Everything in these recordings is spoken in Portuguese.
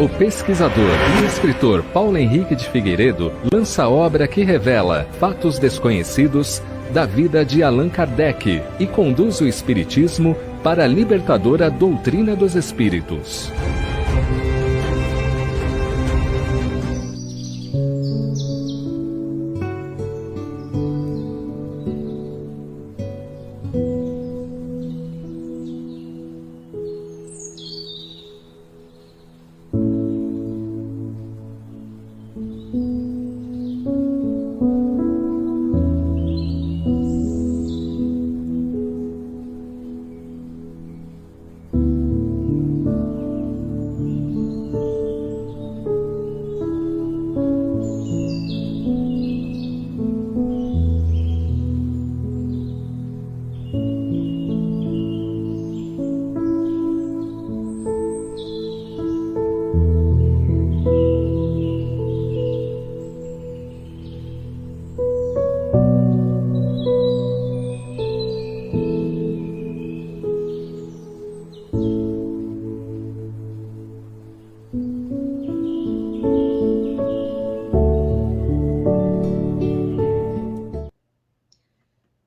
O pesquisador e escritor Paulo Henrique de Figueiredo lança a obra que revela fatos desconhecidos da vida de Allan Kardec e conduz o espiritismo para a libertadora doutrina dos espíritos.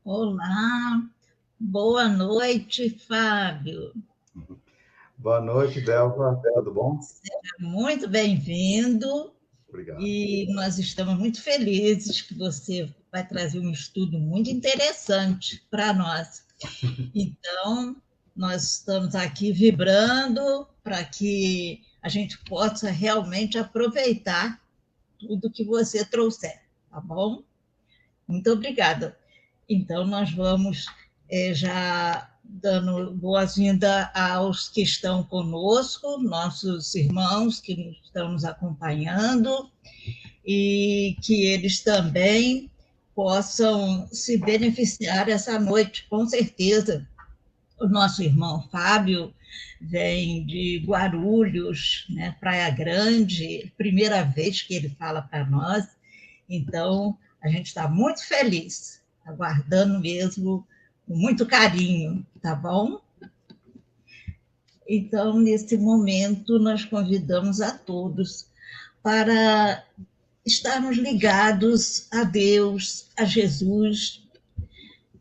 Olá, boa noite, Fábio. Boa noite, Delva, tudo bom? Seja muito bem-vindo. Obrigado. E nós estamos muito felizes que você vai trazer um estudo muito interessante para nós. Então, nós estamos aqui vibrando para que a gente possa realmente aproveitar tudo que você trouxer, tá bom? Muito obrigada. Então, nós vamos já dando boas-vindas aos que estão conosco, nossos irmãos que estão nos acompanhando, e que eles também possam se beneficiar essa noite, com certeza. O nosso irmão Fábio vem de Guarulhos, né, Praia Grande, primeira vez que ele fala para nós, então a gente está muito feliz, aguardando mesmo com muito carinho, tá bom? Então, nesse momento, nós convidamos a todos para estarmos ligados a Deus, a Jesus,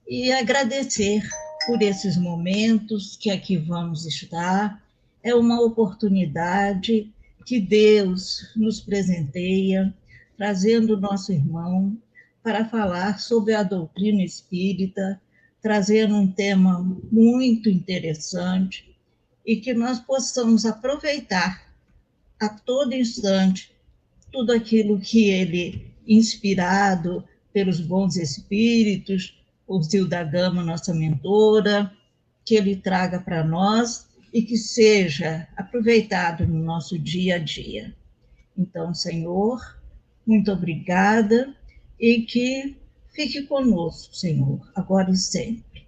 e agradecer por esses momentos que aqui vamos estar. É uma oportunidade que Deus nos presenteia, trazendo o nosso irmão para falar sobre a doutrina espírita, trazendo um tema muito interessante e que nós possamos aproveitar a todo instante tudo aquilo que ele, inspirado pelos bons espíritos, por Zilda Gama, nossa mentora, que ele traga para nós e que seja aproveitado no nosso dia a dia. Então, Senhor, muito obrigada e que fique conosco, Senhor, agora e sempre.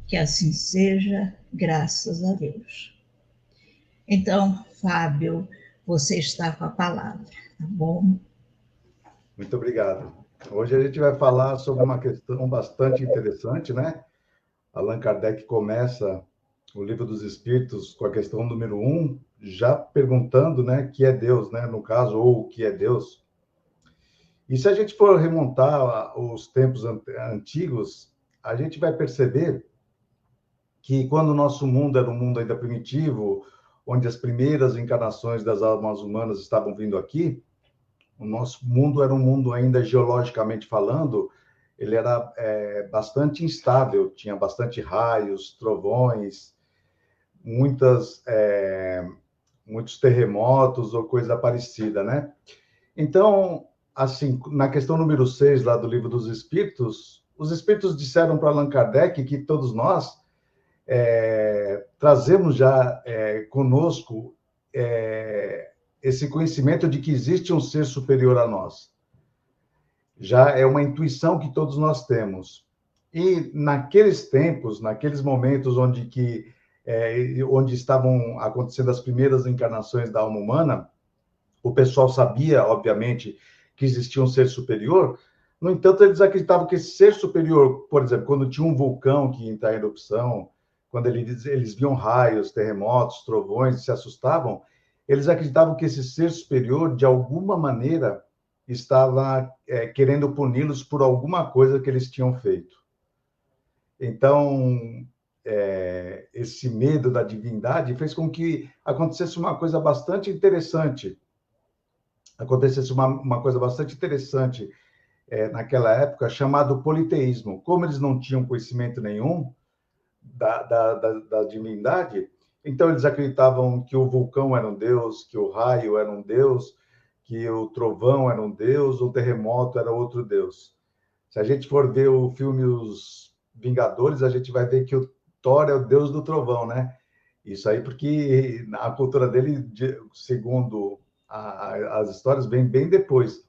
Que assim seja, graças a Deus. Então, Fábio, você está com a palavra, tá bom? Muito obrigado. Hoje a gente vai falar sobre uma questão bastante interessante, né? Allan Kardec começa o Livro dos Espíritos com a questão número 1, já perguntando, né, que é Deus, né? No caso, ou o que é Deus. E se a gente for remontar os tempos antigos, a gente vai perceber que quando o nosso mundo era um mundo ainda primitivo, onde as primeiras encarnações das almas humanas estavam vindo aqui, o nosso mundo era um mundo ainda geologicamente falando, ele era bastante instável, tinha bastante raios, trovões, muitos terremotos ou coisa parecida, né? Então, assim, na questão número 6 lá do Livro dos Espíritos, os Espíritos disseram para Allan Kardec que todos nós trazemos já conosco esse conhecimento de que existe um ser superior a nós. Já é uma intuição que todos nós temos. E naqueles tempos, naqueles momentos onde estavam acontecendo as primeiras encarnações da alma humana, o pessoal sabia, obviamente, que existia um ser superior. No entanto, eles acreditavam que esse ser superior, por exemplo, quando tinha um vulcão que ia entrar em erupção, quando eles viam raios, terremotos, trovões e se assustavam, eles acreditavam que esse ser superior, de alguma maneira, estava querendo puni-los por alguma coisa que eles tinham feito. Então, esse medo da divindade fez com que acontecesse uma coisa bastante interessante. Naquela época, chamado politeísmo. Como eles não tinham conhecimento nenhum da divindade, então eles acreditavam que o vulcão era um deus, que o raio era um deus, que o trovão era um deus, o terremoto era outro deus. Se a gente for ver o filme Os Vingadores, a gente vai ver que o Thor é o deus do trovão, né? Isso aí porque a cultura dele, segundo as histórias, vem bem depois.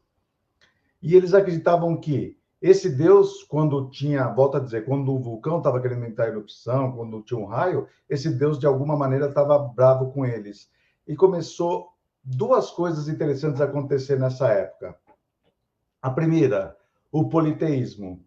E eles acreditavam que esse Deus, quando tinha, volto a dizer, quando o vulcão estava querendo entrar em erupção, quando tinha um raio, esse Deus, de alguma maneira, estava bravo com eles. E começou duas coisas interessantes a acontecer nessa época. A primeira, o politeísmo.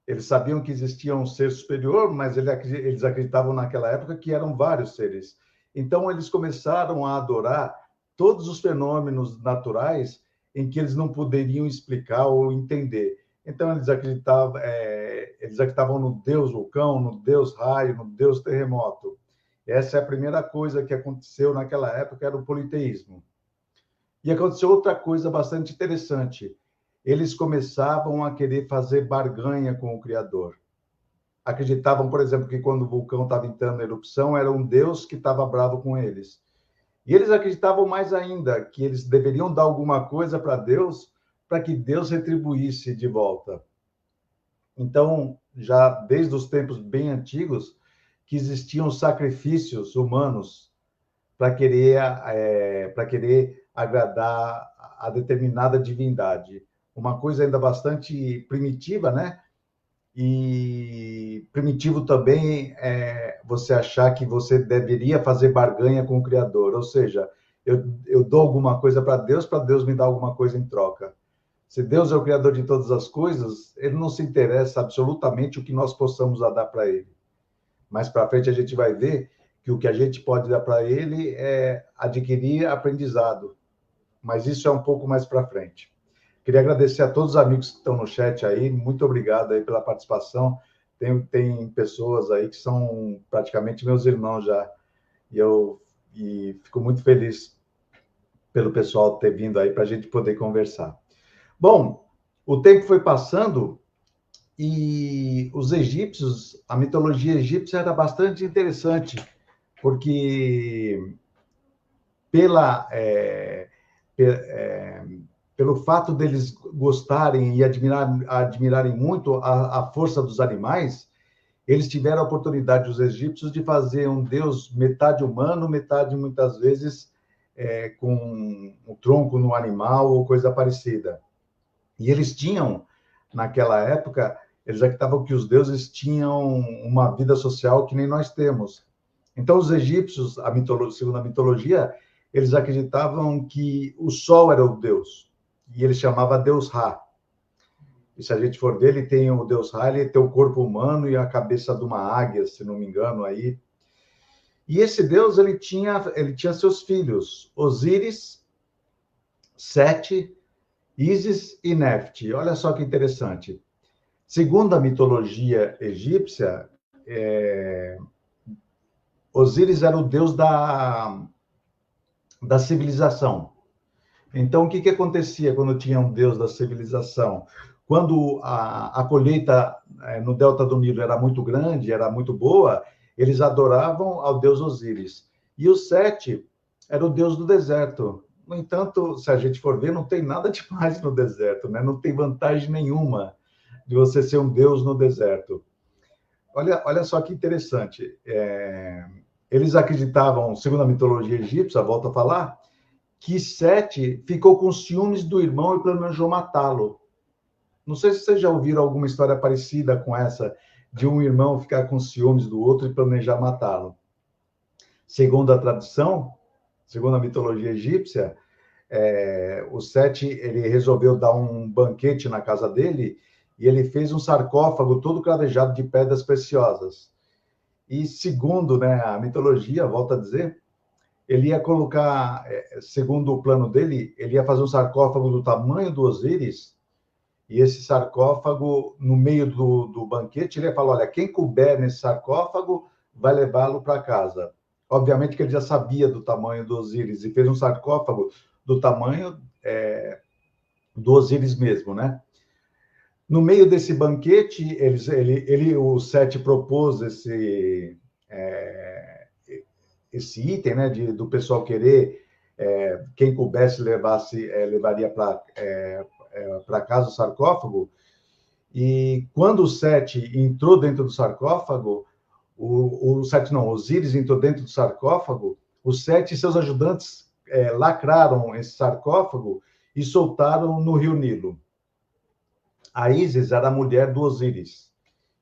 Eles sabiam que existia um ser superior, mas eles acreditavam naquela época que eram vários seres. Então, eles começaram a adorar todos os fenômenos naturais em que eles não poderiam explicar ou entender. Então, eles acreditavam no Deus vulcão, no Deus raio, no Deus terremoto. Essa é a primeira coisa que aconteceu naquela época, era o politeísmo. E aconteceu outra coisa bastante interessante. Eles começavam a querer fazer barganha com o Criador. Acreditavam, por exemplo, que quando o vulcão estava entrando em erupção, era um Deus que estava bravo com eles. E eles acreditavam mais ainda que eles deveriam dar alguma coisa para Deus, para que Deus retribuísse de volta. Então, já desde os tempos bem antigos, que existiam sacrifícios humanos para querer agradar a determinada divindade. Uma coisa ainda bastante primitiva, né? E primitivo também é você achar que você deveria fazer barganha com o Criador, ou seja, eu dou alguma coisa para Deus me dar alguma coisa em troca. Se Deus é o Criador de todas as coisas, ele não se interessa absolutamente o que nós possamos dar para ele. Mais para frente a gente vai ver que o que a gente pode dar para ele é adquirir aprendizado, mas isso é um pouco mais para frente. Queria agradecer a todos os amigos que estão no chat aí, muito obrigado aí pela participação. Tem pessoas aí que são praticamente meus irmãos já, e fico muito feliz pelo pessoal ter vindo aí para a gente poder conversar. Bom, o tempo foi passando e os egípcios, a mitologia egípcia era bastante interessante, porque pelo fato deles gostarem e admirarem muito a força dos animais, eles tiveram a oportunidade, os egípcios, de fazer um deus metade humano, metade, muitas vezes, com o tronco no animal ou coisa parecida. E eles tinham, naquela época, eles acreditavam que os deuses tinham uma vida social que nem nós temos. Então, os egípcios, segundo a mitologia, eles acreditavam que o sol era o deus, e ele chamava Deus Ra. E se a gente for ver, ele tem o Deus Ra, ele tem o corpo humano e a cabeça de uma águia, se não me engano, aí. E esse Deus, ele tinha seus filhos, Osíris, Sete, Ísis e Nefte. Olha só que interessante. Segundo a mitologia egípcia, Osíris era o deus da civilização. Então, o que acontecia quando tinha um deus da civilização? Quando a colheita no delta do Nilo era muito grande, era muito boa, eles adoravam ao deus Osíris. E o Sete era o deus do deserto. No entanto, se a gente for ver, não tem nada demais no deserto, né? Não tem vantagem nenhuma de você ser um deus no deserto. Olha só que interessante. Eles acreditavam, segundo a mitologia egípcia, volto a falar, que Sete ficou com ciúmes do irmão e planejou matá-lo. Não sei se vocês já ouviram alguma história parecida com essa, de um irmão ficar com ciúmes do outro e planejar matá-lo. Segundo a tradição, segundo a mitologia egípcia, o Sete ele resolveu dar um banquete na casa dele e ele fez um sarcófago todo cravejado de pedras preciosas. E segundo, né, a mitologia, volto a dizer, ele ia colocar, segundo o plano dele, ele ia fazer um sarcófago do tamanho do Osíris, e esse sarcófago, no meio do banquete, ele ia falar, olha, quem couber nesse sarcófago vai levá-lo para casa. Obviamente que ele já sabia do tamanho do Osíris, e fez um sarcófago do tamanho do Osíris mesmo, né? No meio desse banquete, o Sete propôs esse item, né, do pessoal querer, quem coubesse levaria para casa o sarcófago, e quando o Sete entrou dentro do sarcófago, Osíris entrou dentro do sarcófago, o Sete e seus ajudantes lacraram esse sarcófago e soltaram no rio Nilo. A Ísis era a mulher do Osíris.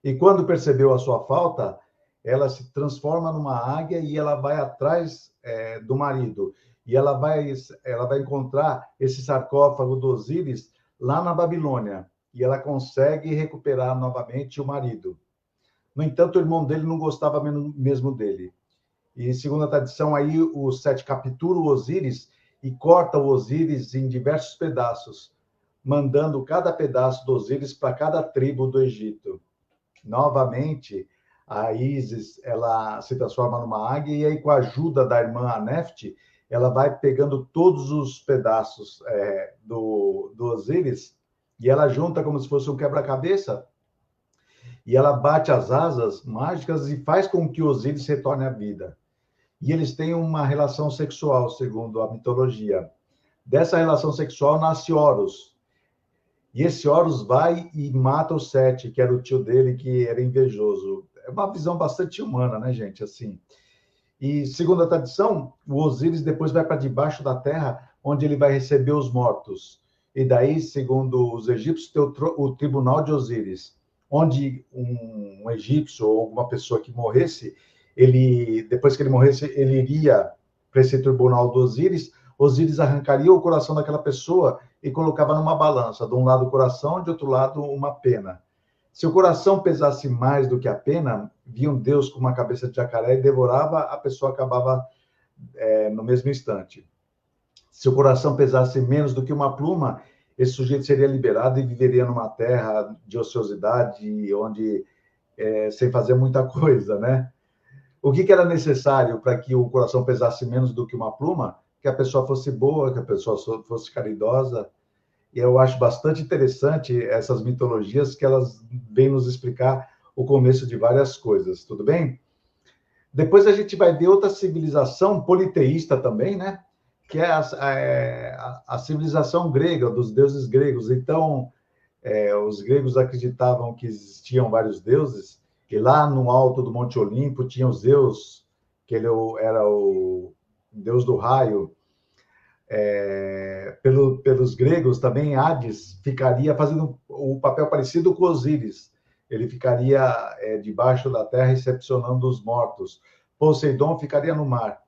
E quando percebeu a sua falta, ela se transforma numa águia e ela vai atrás do marido. E ela vai encontrar esse sarcófago do Osíris lá na Babilônia. E ela consegue recuperar novamente o marido. No entanto, o irmão dele não gostava mesmo dele. E, segundo a tradição, aí o Sete captura o Osíris e corta o Osíris em diversos pedaços, mandando cada pedaço do Osíris para cada tribo do Egito. Novamente, a Ísis, ela se transforma numa águia, e aí, com a ajuda da irmã Anefte, ela vai pegando todos os pedaços do Osíris, e ela junta como se fosse um quebra-cabeça, e ela bate as asas mágicas e faz com que Osíris retorne à vida. E eles têm uma relação sexual, segundo a mitologia. Dessa relação sexual nasce Horus. E esse Horus vai e mata o Sete, que era o tio dele, que era invejoso. É uma visão bastante humana, né, gente? Assim. E, segundo a tradição, o Osíris depois vai para debaixo da terra, onde ele vai receber os mortos. E daí, segundo os egípcios, tem o tribunal de Osíris, onde um egípcio ou alguma pessoa que morresse, depois que ele morresse, ele iria para esse tribunal do Osíris. Osíris arrancaria o coração daquela pessoa e colocava numa balança, de um lado o coração, de outro lado uma pena. Se o coração pesasse mais do que a pena, via um Deus com uma cabeça de jacaré e devorava, a pessoa acabava no mesmo instante. Se o coração pesasse menos do que uma pluma, esse sujeito seria liberado e viveria numa terra de ociosidade, onde sem fazer muita coisa, né? O que era necessário para que o coração pesasse menos do que uma pluma? Que a pessoa fosse boa, que a pessoa fosse caridosa. E eu acho bastante interessante essas mitologias, que elas vêm nos explicar o começo de várias coisas, tudo bem? Depois a gente vai ver outra civilização politeísta também, né? Que é a civilização grega, dos deuses gregos. Então, os gregos acreditavam que existiam vários deuses, e lá no alto do Monte Olimpo tinha o Zeus, que ele era o deus do raio. Pelos gregos também, Hades ficaria fazendo o papel parecido com Osíris. Ele ficaria debaixo da terra recepcionando os mortos. Poseidon ficaria no mar.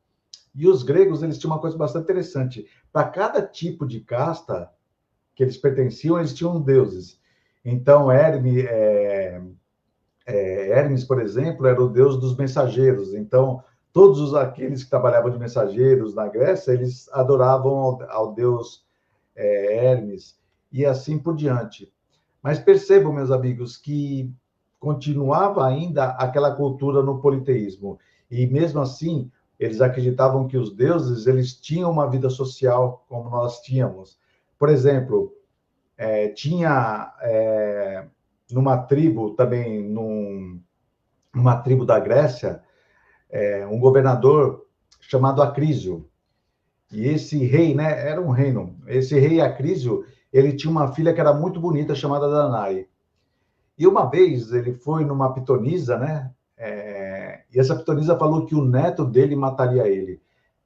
E os gregos, eles tinham uma coisa bastante interessante. Para cada tipo de casta que eles pertenciam, eles tinham deuses. Então, Hermes, por exemplo, era o deus dos mensageiros. Então, todos aqueles que trabalhavam de mensageiros na Grécia, eles adoravam ao deus Hermes, e assim por diante. Mas percebam, meus amigos, que continuava ainda aquela cultura no politeísmo. E mesmo assim, eles acreditavam que os deuses, eles tinham uma vida social como nós tínhamos. Por exemplo, tinha numa tribo também, numa tribo da Grécia, um governador chamado Acrísio. E esse rei, né, era um reino. Esse rei Acrísio, ele tinha uma filha que era muito bonita, chamada Danae. E uma vez ele foi numa pitonisa, né? E essa pitonisa falou que o neto dele mataria ele.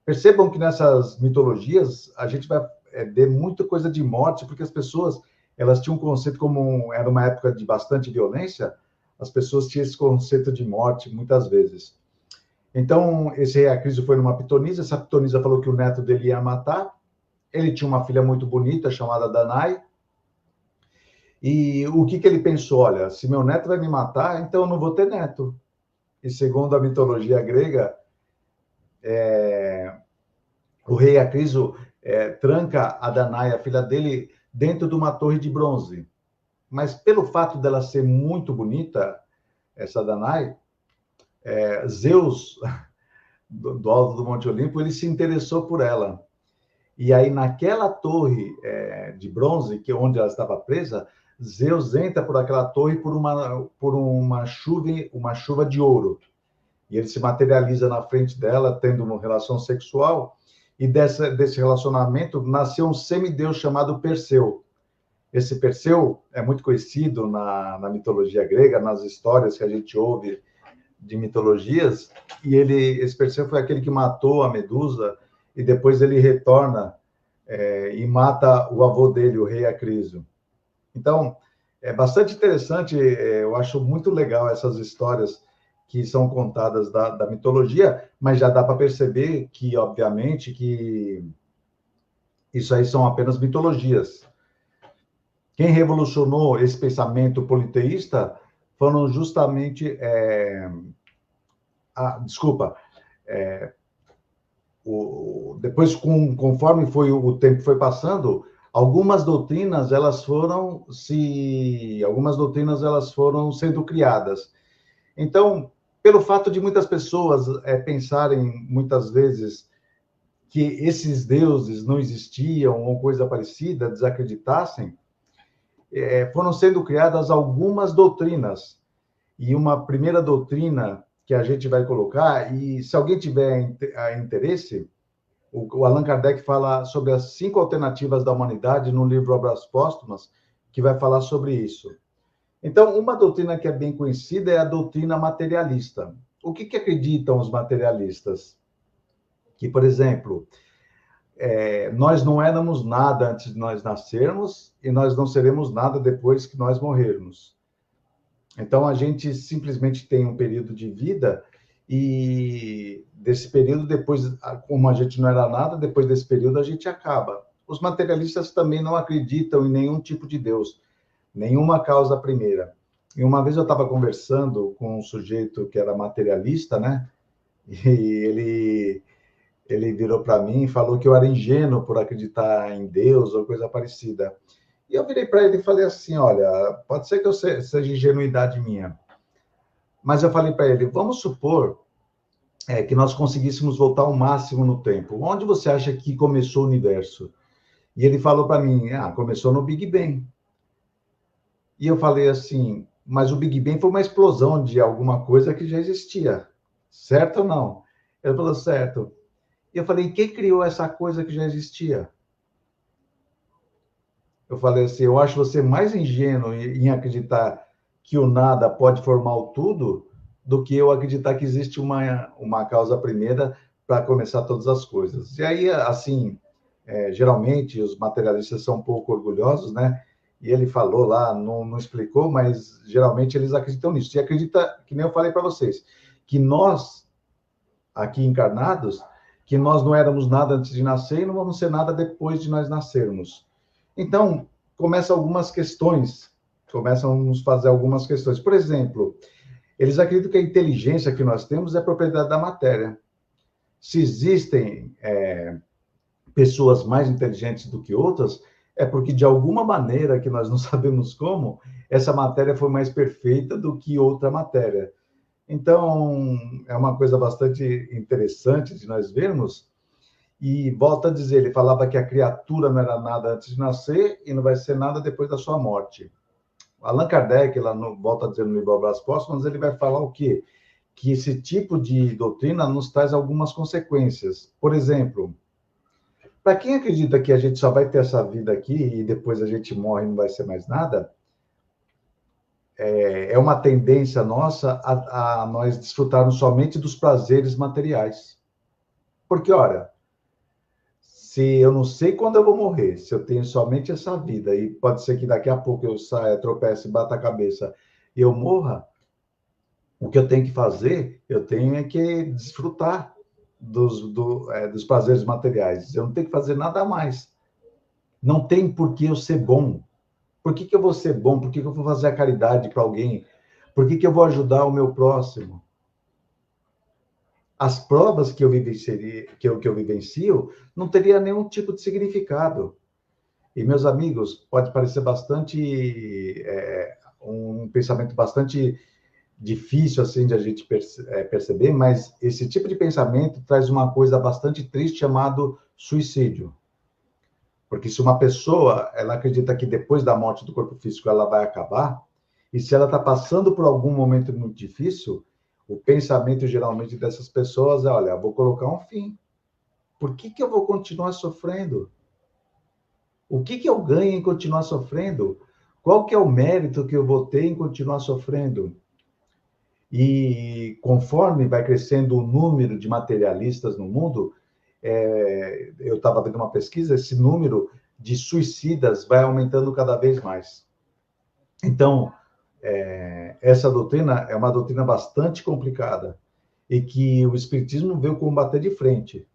Percebam que nessas mitologias a gente vai ver muita coisa de morte, porque as pessoas, elas tinham um conceito, como era uma época de bastante violência, as pessoas tinham esse conceito de morte muitas vezes. Então, esse rei Acrísio foi numa pitonisa, essa pitonisa falou que o neto dele ia matar, ele tinha uma filha muito bonita, chamada Danae, e o que ele pensou? Olha, se meu neto vai me matar, então eu não vou ter neto. E segundo a mitologia grega, o rei Acriso tranca a Danae, a filha dele, dentro de uma torre de bronze. Mas pelo fato dela ser muito bonita, essa Danae, Zeus, do alto do Monte Olimpo, ele se interessou por ela. E aí, naquela torre de bronze, que onde ela estava presa, Zeus entra por aquela torre por uma chuva de ouro. E ele se materializa na frente dela, tendo uma relação sexual, e desse relacionamento nasceu um semideus chamado Perseu. Esse Perseu é muito conhecido na mitologia grega, nas histórias que a gente ouve de mitologias, e esse Perseu foi aquele que matou a Medusa, e depois ele retorna e mata o avô dele, o rei Acriso. Então, é bastante interessante, eu acho muito legal essas histórias que são contadas da mitologia, mas já dá para perceber que, obviamente, que isso aí são apenas mitologias. Quem revolucionou esse pensamento politeísta foram justamente... depois, conforme o tempo foi passando, algumas doutrinas elas foram sendo criadas. Então, pelo fato de muitas pessoas pensarem muitas vezes que esses deuses não existiam ou coisa parecida, desacreditassem, foram sendo criadas algumas doutrinas. E uma primeira doutrina que a gente vai colocar, e se alguém tiver interesse, o Allan Kardec fala sobre as 5 alternativas da humanidade no livro Obras Póstumas, que vai falar sobre isso. Então, uma doutrina que é bem conhecida é a doutrina materialista. O que acreditam os materialistas? Que, por exemplo, nós não éramos nada antes de nós nascermos e nós não seremos nada depois que nós morrermos. Então, a gente simplesmente tem um período de vida e desse período, depois, como a gente não era nada, depois desse período a gente acaba. Os materialistas também não acreditam em nenhum tipo de Deus, nenhuma causa primeira. E uma vez eu estava conversando com um sujeito que era materialista, né? E ele virou para mim e falou que eu era ingênuo por acreditar em Deus ou coisa parecida. E eu virei para ele e falei assim, olha, pode ser que seja ingenuidade minha, mas eu falei para ele, vamos supor que nós conseguíssemos voltar ao máximo no tempo. Onde você acha que começou o universo? E ele falou para mim, começou no Big Bang. E eu falei assim, mas o Big Bang foi uma explosão de alguma coisa que já existia, certo ou não? Ele falou, certo. E eu falei, quem criou essa coisa que já existia? Eu falei assim, eu acho você mais ingênuo em acreditar que o nada pode formar o tudo do que eu acreditar que existe uma causa primeira para começar todas as coisas. E aí, assim, geralmente os materialistas são um pouco orgulhosos, né? E ele falou lá, não explicou, mas geralmente eles acreditam nisso. E acredita, que nem eu falei para vocês, que nós, aqui encarnados, que nós não éramos nada antes de nascer e não vamos ser nada depois de nós nascermos. Então, começam a nos fazer algumas questões. Por exemplo, eles acreditam que a inteligência que nós temos é propriedade da matéria. Se existem pessoas mais inteligentes do que outras, é porque, de alguma maneira, que nós não sabemos como, essa matéria foi mais perfeita do que outra matéria. Então, é uma coisa bastante interessante de nós vermos. E volta a dizer, ele falava que a criatura não era nada antes de nascer e não vai ser nada depois da sua morte. Allan Kardec, volta a dizer no livro Obras Póstumas, ele vai falar o quê? Que esse tipo de doutrina nos traz algumas consequências. Por exemplo, para quem acredita que a gente só vai ter essa vida aqui e depois a gente morre e não vai ser mais nada, é uma tendência nossa a nós desfrutarmos somente dos prazeres materiais. Porque, olha, se eu não sei quando eu vou morrer, se eu tenho somente essa vida, e pode ser que daqui a pouco eu saia, tropece, bata a cabeça e eu morra, o que eu tenho que fazer, eu tenho que desfrutar dos prazeres materiais. Eu não tenho que fazer nada mais. Não tem por que eu ser bom. Por que eu vou ser bom? Por que eu vou fazer a caridade para alguém? Por que eu vou ajudar o meu próximo? as provas que eu vivencio não teria nenhum tipo de significado. E, meus amigos, pode parecer bastante um pensamento bastante difícil assim de a gente perceber, mas esse tipo de pensamento traz uma coisa bastante triste chamado suicídio. Porque se uma pessoa ela acredita que depois da morte do corpo físico ela vai acabar, e se ela está passando por algum momento muito difícil, o pensamento geralmente dessas pessoas é: olha, eu vou colocar um fim. Por que eu vou continuar sofrendo? O que eu ganho em continuar sofrendo? Qual que é o mérito que eu vou ter em continuar sofrendo? E conforme vai crescendo o número de materialistas no mundo, eu estava vendo uma pesquisa, esse número de suicidas vai aumentando cada vez mais. Então, essa doutrina é uma doutrina bastante complicada e que o Espiritismo veio combater de frente.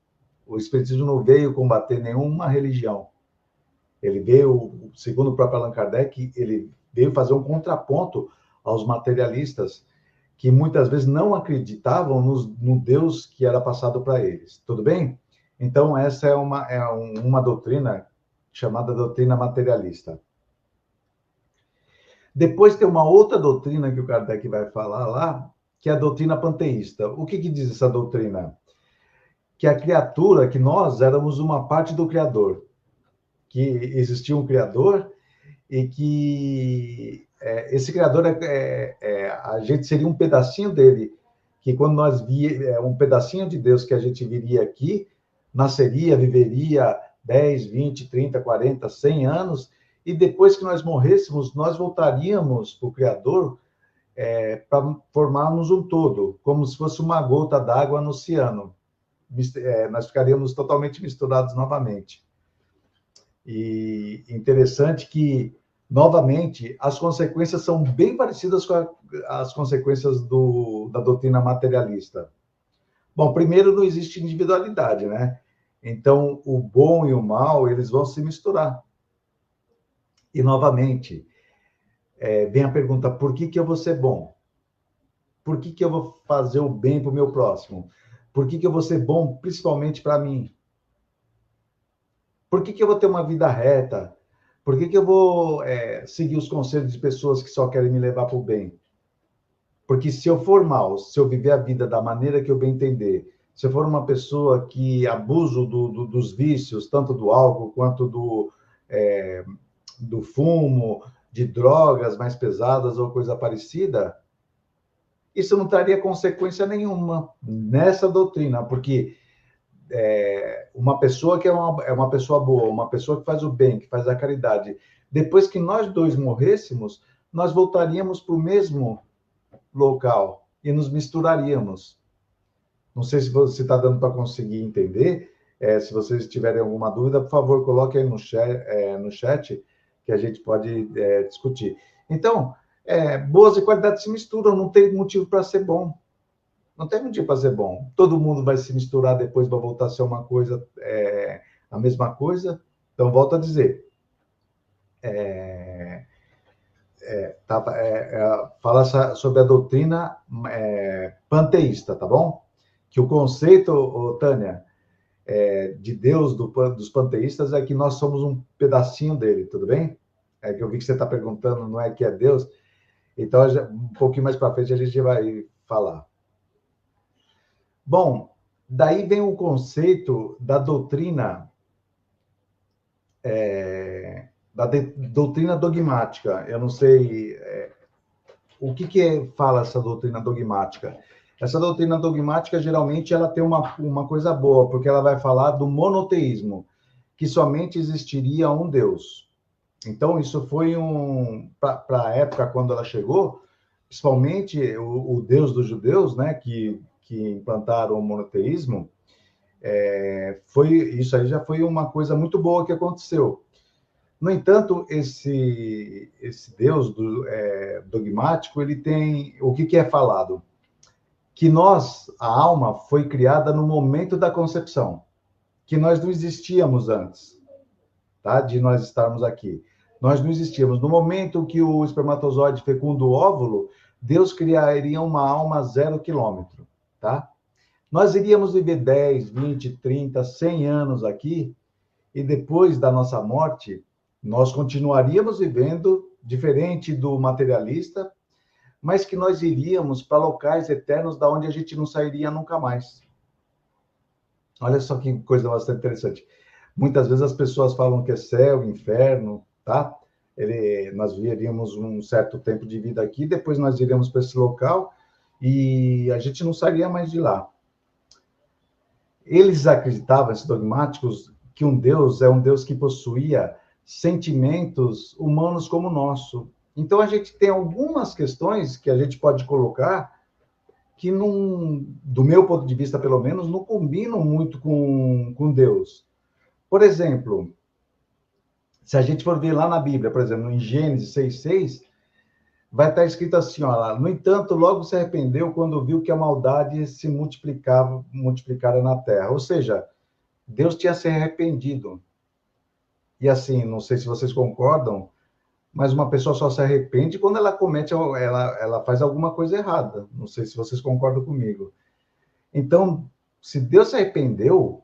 O Espiritismo não veio combater nenhuma religião. Ele veio, segundo o próprio Allan Kardec, ele veio fazer um contraponto aos materialistas que muitas vezes não acreditavam no Deus que era passado para eles. Tudo bem? Então, essa é uma doutrina chamada doutrina materialista. Depois tem uma outra doutrina que o Kardec vai falar lá, que é a doutrina panteísta. O que diz essa doutrina? Que a criatura, que nós éramos uma parte do Criador, que existia um Criador e que esse Criador a gente seria um pedacinho dele, que quando nós um pedacinho de Deus que a gente viria aqui, nasceria, viveria 10, 20, 30, 40, 100 anos, e depois que nós morrêssemos, nós voltaríamos para o Criador para formarmos um todo, como se fosse uma gota d'água no oceano. Nós ficaríamos totalmente misturados novamente. E interessante que, novamente, as consequências são bem parecidas com as consequências da doutrina materialista. Bom, primeiro, não existe individualidade, né? Então, o bom e o mal, eles vão se misturar. E, novamente, vem a pergunta: por que eu vou ser bom? Por que eu vou fazer o bem para o meu próximo? Por que eu vou ser bom, principalmente para mim? Por que eu vou ter uma vida reta? Por que eu vou seguir os conselhos de pessoas que só querem me levar para o bem? Porque se eu for mal, se eu viver a vida da maneira que eu bem entender, se eu for uma pessoa que abuso dos vícios, tanto do álcool quanto do fumo, de drogas mais pesadas ou coisa parecida, isso não traria consequência nenhuma nessa doutrina, porque uma pessoa que é uma pessoa boa, uma pessoa que faz o bem, que faz a caridade, depois que nós dois morrêssemos, nós voltaríamos para o mesmo local e nos misturaríamos. Não sei se você está dando para conseguir entender. Se vocês tiverem alguma dúvida, por favor, coloque aí no chat que a gente pode discutir. Então, boas e qualidades se misturam, não tem motivo para ser bom. Não tem motivo para ser bom. Todo mundo vai se misturar depois, vai voltar a ser uma coisa, a mesma coisa. Então, volto a dizer. Fala sobre a doutrina panteísta, tá bom? Que o conceito, Tânia, de Deus, dos panteístas, é que nós somos um pedacinho dele, tudo bem? É que eu vi que você está perguntando, não é que é Deus? Então, um pouquinho mais para frente a gente vai falar. Bom, daí vem o conceito da doutrina, doutrina dogmática. Eu não sei o que fala essa doutrina dogmática. Essa doutrina dogmática, geralmente, ela tem uma coisa boa, porque ela vai falar do monoteísmo, que somente existiria um Deus. Então, isso foi para a época quando ela chegou, principalmente o Deus dos judeus, né, que implantaram o monoteísmo, isso aí já foi uma coisa muito boa que aconteceu. No entanto, esse Deus dogmático, ele tem... O que é falado? Que a alma, foi criada no momento da concepção, que nós não existíamos antes, tá? De nós estarmos aqui. Nós não existíamos. No momento que o espermatozoide fecunda o óvulo, Deus criaria uma alma 0 quilômetro, tá? Nós iríamos viver 10, 20, 30, 100 anos aqui, e depois da nossa morte, nós continuaríamos vivendo diferente do materialista, mas que nós iríamos para locais eternos da onde a gente não sairia nunca mais. Olha só que coisa bastante interessante. Muitas vezes as pessoas falam que é céu, inferno, tá? Nós viveríamos um certo tempo de vida aqui, depois nós iríamos para esse local e a gente não sairia mais de lá. Eles acreditavam, esses dogmáticos, que um Deus é um Deus que possuía sentimentos humanos como o nosso. Então, a gente tem algumas questões que a gente pode colocar que, do meu ponto de vista, pelo menos, não combinam muito com Deus. Por exemplo, se a gente for ver lá na Bíblia, por exemplo, em Gênesis 6,6, vai estar escrito assim, ó, no entanto, logo se arrependeu quando viu que a maldade se multiplicara na terra. Ou seja, Deus tinha se arrependido. E assim, não sei se vocês concordam, mas uma pessoa só se arrepende quando ela comete, ela faz alguma coisa errada. Não sei se vocês concordam comigo. Então, se Deus se arrependeu,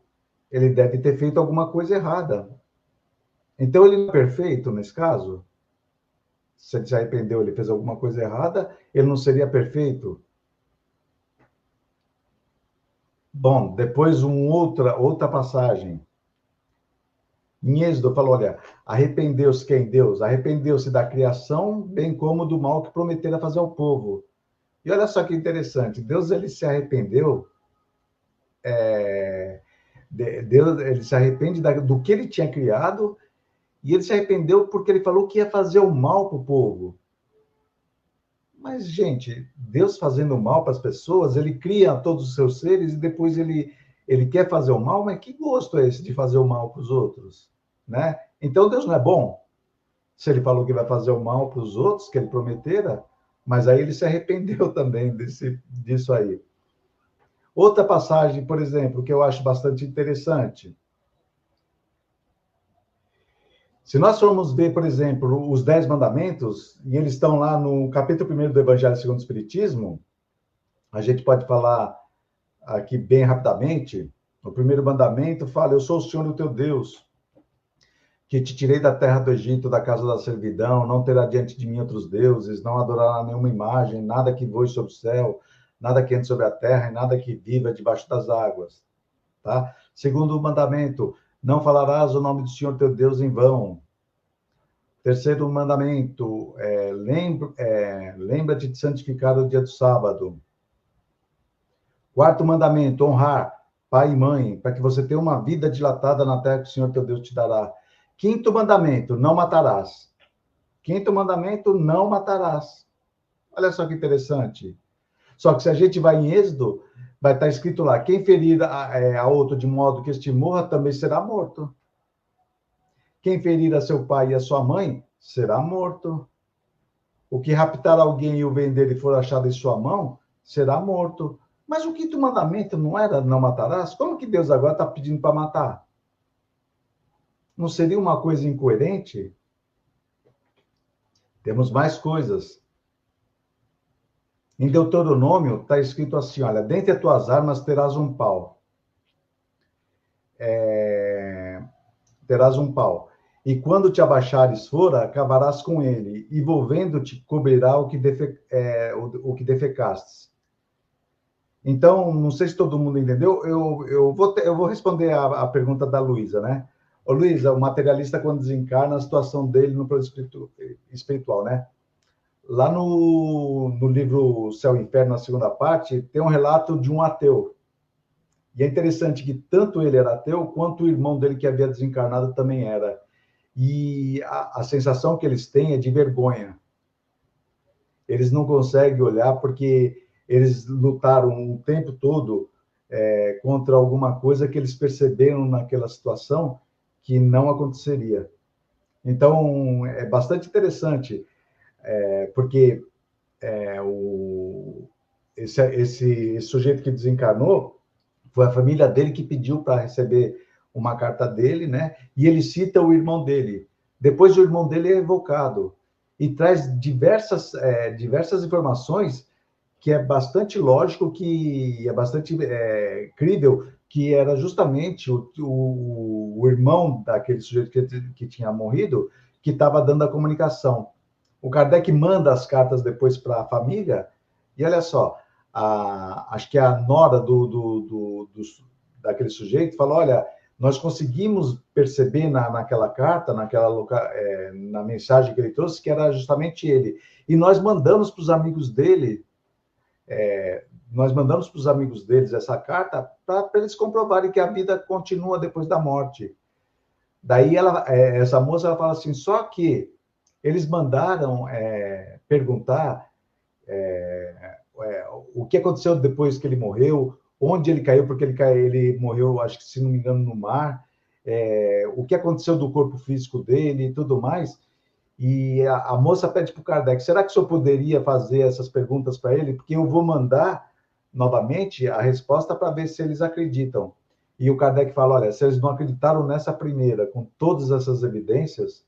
ele deve ter feito alguma coisa errada. Então, ele não é perfeito nesse caso? Se ele se arrependeu, ele fez alguma coisa errada, ele não seria perfeito? Bom, depois outra passagem. Em Êxodo, falou, olha, arrependeu-se quem? Deus? Arrependeu-se da criação, bem como do mal que prometera fazer ao povo. E olha só que interessante, Deus, ele se arrependeu, Deus, ele se arrepende do que ele tinha criado, e ele se arrependeu porque ele falou que ia fazer o mal para o povo. Mas, gente, Deus fazendo mal para as pessoas, ele cria todos os seus seres e depois ele quer fazer o mal, mas que gosto é esse de fazer o mal para os outros? Né? Então, Deus não é bom? Se ele falou que vai fazer o mal para os outros, que ele prometera, mas aí ele se arrependeu também disso aí. Outra passagem, por exemplo, que eu acho bastante interessante. Se nós formos ver, por exemplo, os 10 mandamentos, e eles estão lá no capítulo 1 do Evangelho segundo o Espiritismo, a gente pode falar aqui bem rapidamente. O primeiro mandamento fala, eu sou o Senhor, o teu Deus, que te tirei da terra do Egito, da casa da servidão, não terá diante de mim outros deuses, não adorará nenhuma imagem, nada que voe sobre o céu, nada que ande sobre a terra, e nada que viva debaixo das águas. Tá? Segundo mandamento, não falarás o nome do Senhor teu Deus em vão. Terceiro mandamento, lembra-te de santificar o dia do sábado. Quarto mandamento, honrar pai e mãe, para que você tenha uma vida dilatada na terra que o Senhor teu Deus te dará. Quinto mandamento, não matarás. Quinto mandamento, não matarás. Olha só que interessante. Só que se a gente vai em Êxodo, vai estar escrito lá, quem ferir a outro de modo que este morra, também será morto. Quem ferir a seu pai e a sua mãe, será morto. O que raptar alguém e o vender e for achado em sua mão, será morto. Mas o quinto mandamento não era não matarás? Como que Deus agora está pedindo para matar? Não seria uma coisa incoerente? Temos mais coisas. Em Deuteronômio está escrito assim, olha, dentre as tuas armas terás um pau. Terás um pau. E quando te abaixares fora, acabarás com ele, e volvendo-te cobrirá o que defecastes. Então, não sei se todo mundo entendeu, eu vou responder a pergunta da Luísa, né? Ô, Luísa, o materialista, quando desencarna, a situação dele no plano espiritual, né? Lá no livro Céu e Inferno, na segunda parte, tem um relato de um ateu. E é interessante que tanto ele era ateu, quanto o irmão dele que havia desencarnado também era. E a sensação que eles têm é de vergonha. Eles não conseguem olhar porque eles lutaram o tempo todo contra alguma coisa que eles perceberam naquela situação que não aconteceria. Então, é bastante interessante, porque esse sujeito que desencarnou, foi a família dele que pediu para receber uma carta dele, né? E ele cita o irmão dele. Depois o irmão dele é evocado e traz diversas informações que é bastante lógico, que é bastante crível, que era justamente o irmão daquele sujeito que tinha morrido, que estava dando a comunicação. O Kardec manda as cartas depois para a família, e olha só, acho que a nora daquele sujeito falou, olha, nós conseguimos perceber naquela carta, na mensagem que ele trouxe, que era justamente ele. E nós mandamos para os amigos dele, essa carta para eles comprovarem que a vida continua depois da morte. Daí essa moça ela fala assim, só que eles mandaram perguntar o que aconteceu depois que ele morreu, onde ele caiu, porque ele morreu, acho que se não me engano, no mar, o que aconteceu do corpo físico dele e tudo mais. E a moça pede para o Kardec, será que o senhor poderia fazer essas perguntas para ele? Porque eu vou mandar novamente a resposta para ver se eles acreditam. E o Kardec fala, olha, se eles não acreditaram nessa primeira, com todas essas evidências,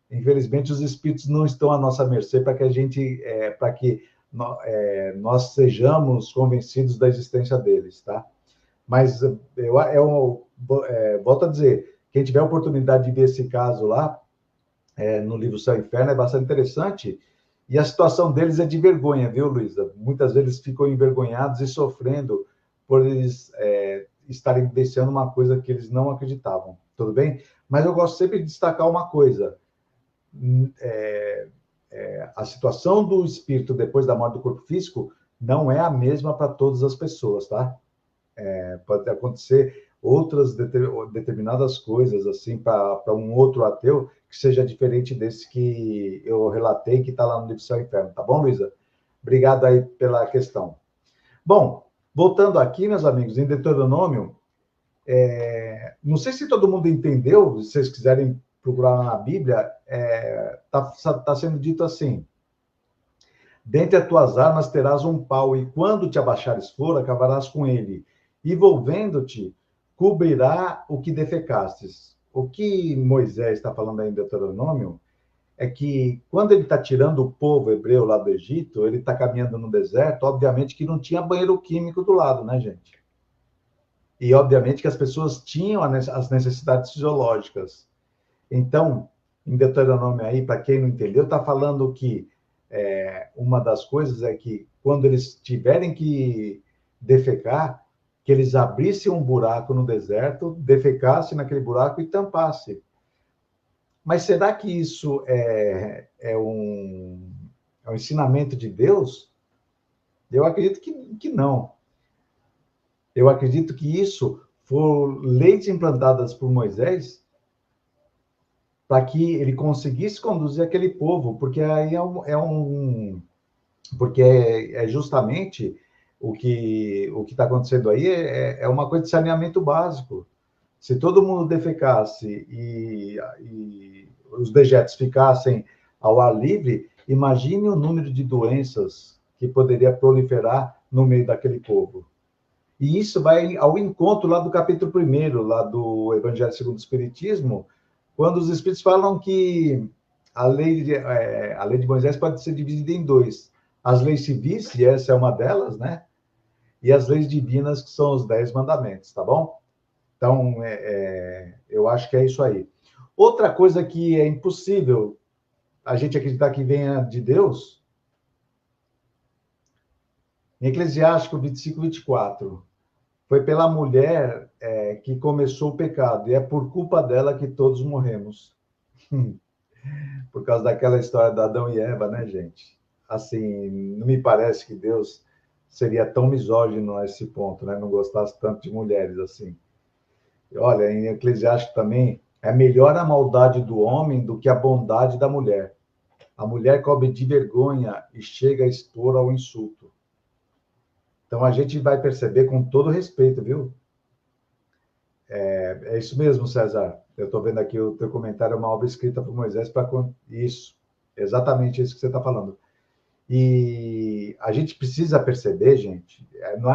infelizmente os espíritos não estão à nossa mercê para que nós sejamos convencidos da existência deles, tá? Mas volto a dizer, quem tiver a oportunidade de ver esse caso lá, no livro Céu e Inferno, é bastante interessante, e a situação deles é de vergonha, viu, Luísa? Muitas vezes ficam envergonhados e sofrendo por eles estarem vivenciando uma coisa que eles não acreditavam, tudo bem? Mas eu gosto sempre de destacar uma coisa, a situação do espírito depois da morte do corpo físico não é a mesma para todas as pessoas, tá? Pode acontecer outras determinadas coisas, assim, para um outro ateu, que seja diferente desse que eu relatei, que está lá no livro Céu e Inferno, tá bom, Luísa? Obrigado aí pela questão. Bom, voltando aqui, meus amigos, em Deuteronômio, não sei se todo mundo entendeu, se vocês quiserem procurar na Bíblia, tá sendo dito assim, dentre as tuas armas terás um pau, e quando te abaixares fora, acabarás com ele, e volvendo-te, cobrirá o que defecastes. O que Moisés está falando aí em Deuteronômio é que quando ele está tirando o povo hebreu lá do Egito, ele está caminhando no deserto, obviamente que não tinha banheiro químico do lado, né, gente? E obviamente que as pessoas tinham as necessidades fisiológicas. Então, em Deuteronômio aí, para quem não entendeu, está falando que uma das coisas é que quando eles tiverem que defecar, que eles abrissem um buraco no deserto, defecassem naquele buraco e tampassem. Mas será que isso é um ensinamento de Deus? Eu acredito que não. Eu acredito que isso foram leis implantadas por Moisés para que ele conseguisse conduzir aquele povo, porque aí porque é justamente o que está acontecendo aí é uma coisa de saneamento básico. Se todo mundo defecasse e os dejetos ficassem ao ar livre, imagine o número de doenças que poderia proliferar no meio daquele povo. E isso vai ao encontro lá do capítulo 1, lá do Evangelho segundo o Espiritismo, quando os Espíritos falam que a lei de Moisés pode ser dividida em dois. As leis civis, e essa é uma delas, né? E as leis divinas, que são os 10 mandamentos, tá bom? Então, eu acho que é isso aí. Outra coisa que é impossível a gente acreditar que venha de Deus, em Eclesiástico 25, 24, foi pela mulher que começou o pecado, e é por culpa dela que todos morremos. Por causa daquela história da Adão e Eva, né, gente? Assim, não me parece que Deus seria tão misógino a esse ponto, né? Não gostasse tanto de mulheres assim. Olha, em Eclesiástico também, é melhor a maldade do homem do que a bondade da mulher. A mulher cobre de vergonha e chega a expor ao insulto. Então, a gente vai perceber com todo respeito, viu? É isso mesmo, César. Eu estou vendo aqui o teu comentário, é uma obra escrita por Moisés para... Isso, exatamente isso que você está falando. E a gente precisa perceber, gente,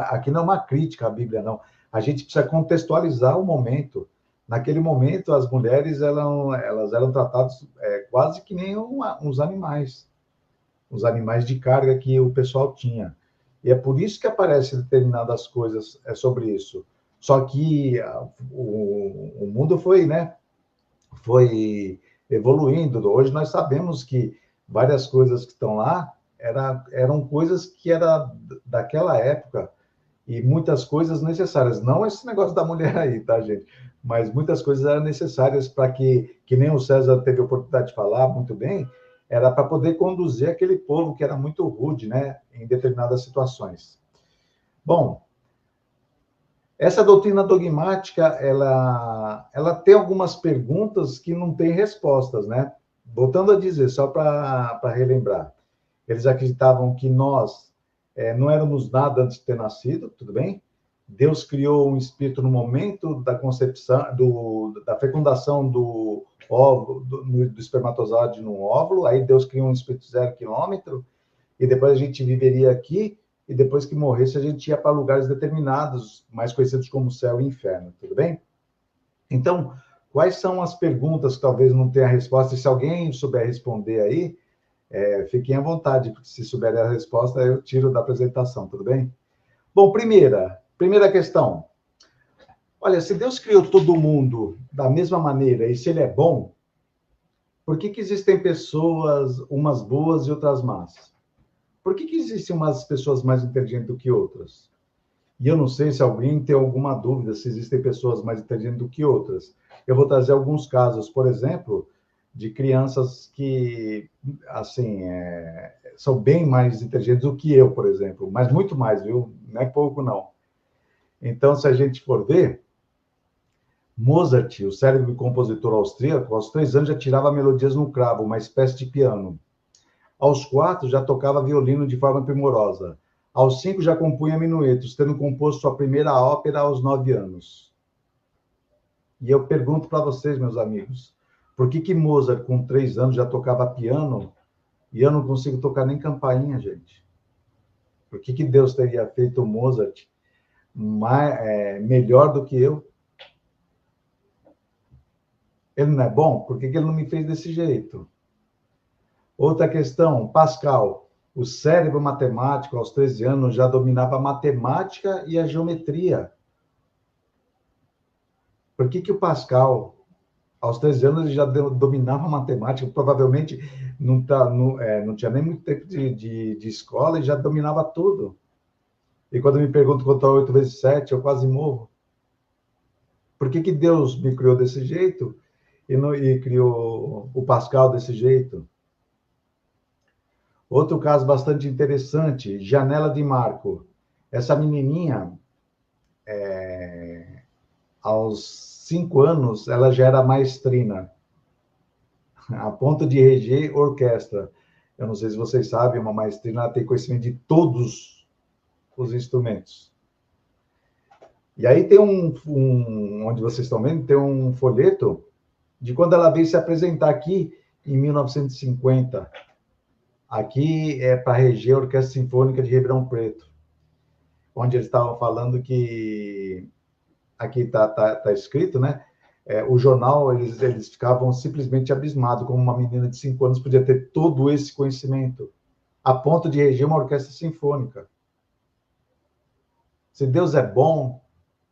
aqui não é uma crítica à Bíblia, não. A gente precisa contextualizar o momento. Naquele momento, as mulheres elas eram tratadas quase que nem uns animais de carga que o pessoal tinha. E é por isso que aparecem determinadas coisas sobre isso. Só que o mundo foi, né, foi evoluindo. Hoje nós sabemos que várias coisas que estão lá eram coisas que eram daquela época, e muitas coisas necessárias. Não esse negócio da mulher aí, tá, gente? Mas muitas coisas eram necessárias para que nem o César teve a oportunidade de falar muito bem, era para poder conduzir aquele povo que era muito rude, né, em determinadas situações. Bom, essa doutrina dogmática, ela tem algumas perguntas que não têm respostas, né? Voltando a dizer, só para relembrar, eles acreditavam que nós não éramos nada antes de ter nascido, tudo bem? Deus criou um espírito no momento da concepção, da fecundação do óvulo, do espermatozoide no óvulo, aí Deus criou um espírito 0 km, e depois a gente viveria aqui, e depois que morresse a gente ia para lugares determinados, mais conhecidos como céu e inferno, tudo bem? Então, quais são as perguntas que talvez não tenha resposta? E se alguém souber responder aí, fiquem à vontade, porque se souber a resposta, eu tiro da apresentação, tudo bem? Bom, primeira questão. Olha, se Deus criou todo mundo da mesma maneira, e se ele é bom, por que existem pessoas, umas boas e outras más? Por que existem umas pessoas mais inteligentes do que outras? E eu não sei se alguém tem alguma dúvida se existem pessoas mais inteligentes do que outras. Eu vou trazer alguns casos, por exemplo, de crianças que, assim, são bem mais inteligentes do que eu, por exemplo, mas muito mais, viu? Não é pouco, não. Então, se a gente for ver, Mozart, o célebre compositor austríaco, aos 3 anos já tirava melodias no cravo, uma espécie de piano. Aos 4, já tocava violino de forma primorosa. Aos 5, já compunha minuetos, tendo composto sua primeira ópera aos 9 anos. E eu pergunto para vocês, meus amigos, por que Mozart, com 3 anos, já tocava piano e eu não consigo tocar nem campainha, gente? Por que Deus teria feito Mozart melhor do que eu? Ele não é bom? Por que ele não me fez desse jeito? Outra questão, Pascal. O cérebro matemático, aos 13 anos, já dominava a matemática e a geometria. Por que o Pascal, aos 13 anos, ele já dominava a matemática? Provavelmente não tinha nem muito tempo de escola e já dominava tudo. E quando me pergunto quanto é 8 vezes 7, eu quase morro. Por que Deus me criou desse jeito e criou o Pascal desse jeito? Outro caso bastante interessante, Janela de Marco. Essa menininha, aos 5 anos, ela já era maestrina, a ponto de reger orquestra. Eu não sei se vocês sabem, uma maestrina ela tem conhecimento de todos os instrumentos. E aí tem onde vocês estão vendo, tem um folheto de quando ela veio se apresentar aqui em 1950. Aqui é para reger a Orquestra Sinfônica de Ribeirão Preto, onde eles estavam falando que, aqui está escrito, né? O jornal, eles ficavam simplesmente abismados, como uma menina de 5 anos podia ter todo esse conhecimento, a ponto de reger uma orquestra sinfônica. Se Deus é bom,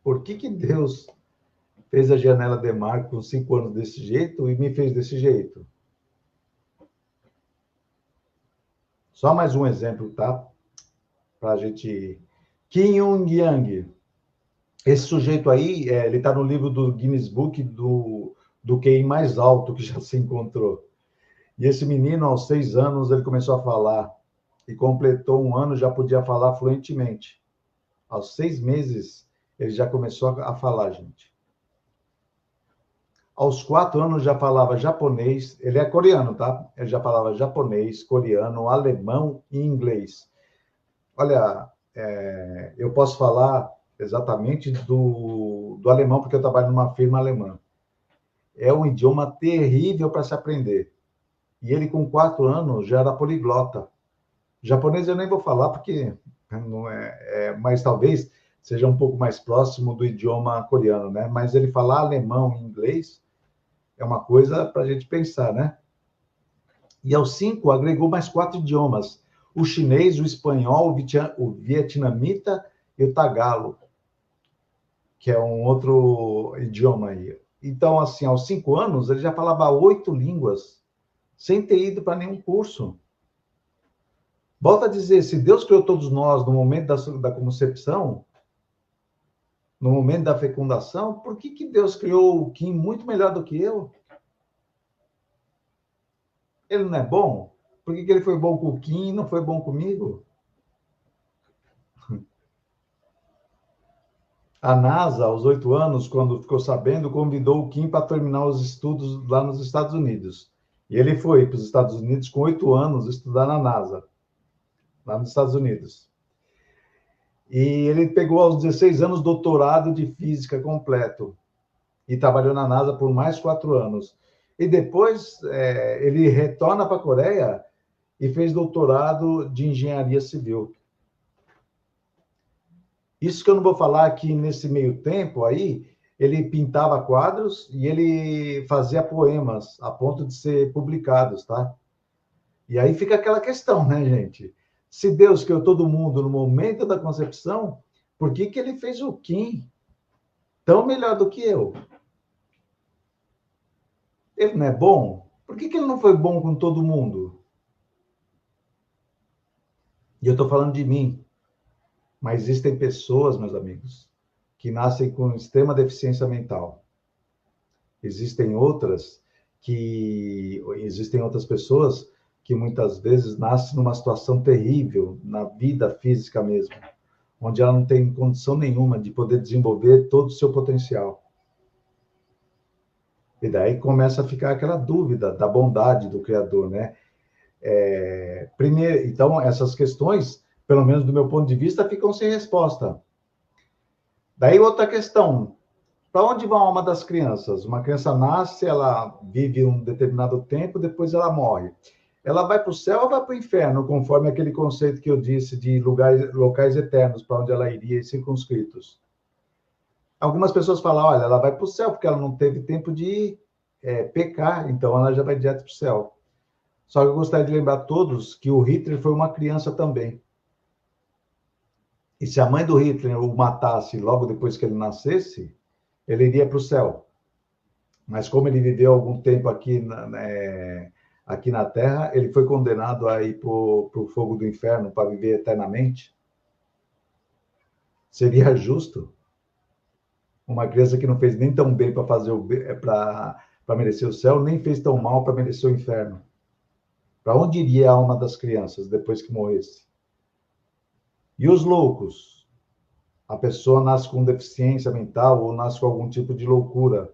por que Deus fez a Janela de Marco com 5 anos desse jeito e me fez desse jeito? Só mais um exemplo, tá? Para a gente... Kim Young-yang. Esse sujeito aí, ele está no livro do Guinness Book do QI mais alto que já se encontrou. E esse menino, aos 6 anos, ele começou a falar. E completou 1 ano, já podia falar fluentemente. Aos 6 meses, ele já começou a falar, gente. Aos 4 anos já falava japonês, ele é coreano, tá? Ele já falava japonês, coreano, alemão e inglês. Olha, eu posso falar exatamente do alemão, porque eu trabalho numa firma alemã. É um idioma terrível para se aprender. E ele, com 4 anos, já era poliglota. Japonês eu nem vou falar, porque não mas talvez seja um pouco mais próximo do idioma coreano, né? Mas ele falar alemão e inglês é uma coisa para a gente pensar, né? E aos 5, agregou mais 4 idiomas. o chinês, o espanhol, o vietnamita e o tagalo, que é um outro idioma aí. Então, assim, aos 5 anos, ele já falava 8 línguas, sem ter ido para nenhum curso. Volto a dizer, se Deus criou todos nós no momento da concepção, no momento da fecundação, por que Deus criou o Kim muito melhor do que eu? Ele não é bom? Por que ele foi bom com o Kim e não foi bom comigo? A NASA, aos 8 anos, quando ficou sabendo, convidou o Kim para terminar os estudos lá nos Estados Unidos. E ele foi para os Estados Unidos com 8 anos estudar na NASA, lá nos Estados Unidos. E ele pegou aos 16 anos doutorado de física completo e trabalhou na NASA por mais 4 anos. E depois ele retorna para a Coreia e fez doutorado de engenharia civil. Isso que eu não vou falar aqui nesse meio tempo aí, ele pintava quadros e ele fazia poemas a ponto de ser publicados, tá? E aí fica aquela questão, né, gente? Se Deus criou todo mundo no momento da concepção, por que ele fez o Kim tão melhor do que eu? Ele não é bom? Por que ele não foi bom com todo mundo? E eu estou falando de mim. Mas existem pessoas, meus amigos, que nascem com extrema deficiência mental. Existem outras pessoas que muitas vezes nascem numa situação terrível, na vida física mesmo, onde ela não tem condição nenhuma de poder desenvolver todo o seu potencial. E daí começa a ficar aquela dúvida da bondade do Criador, né? Primeiro, então, essas questões, pelo menos do meu ponto de vista, ficam sem resposta. Daí outra questão, para onde vai a alma das crianças? Uma criança nasce, ela vive um determinado tempo, depois ela morre. Ela vai para o céu ou vai para o inferno, conforme aquele conceito que eu disse de locais eternos, para onde ela iria, circunscritos. Algumas pessoas falam, olha, ela vai para o céu, porque ela não teve tempo de pecar, então ela já vai direto para o céu. Só que eu gostaria de lembrar a todos que o Hitler foi uma criança também. E se a mãe do Hitler o matasse logo depois que ele nascesse, ele iria para o céu. Mas como ele viveu algum tempo aqui na Terra, ele foi condenado a ir para o fogo do inferno para viver eternamente. Seria justo? Uma criança que não fez nem tão bem para fazer para merecer o céu, nem fez tão mal para merecer o inferno. Para onde iria a alma das crianças depois que morresse? E os loucos? A pessoa nasce com deficiência mental ou nasce com algum tipo de loucura.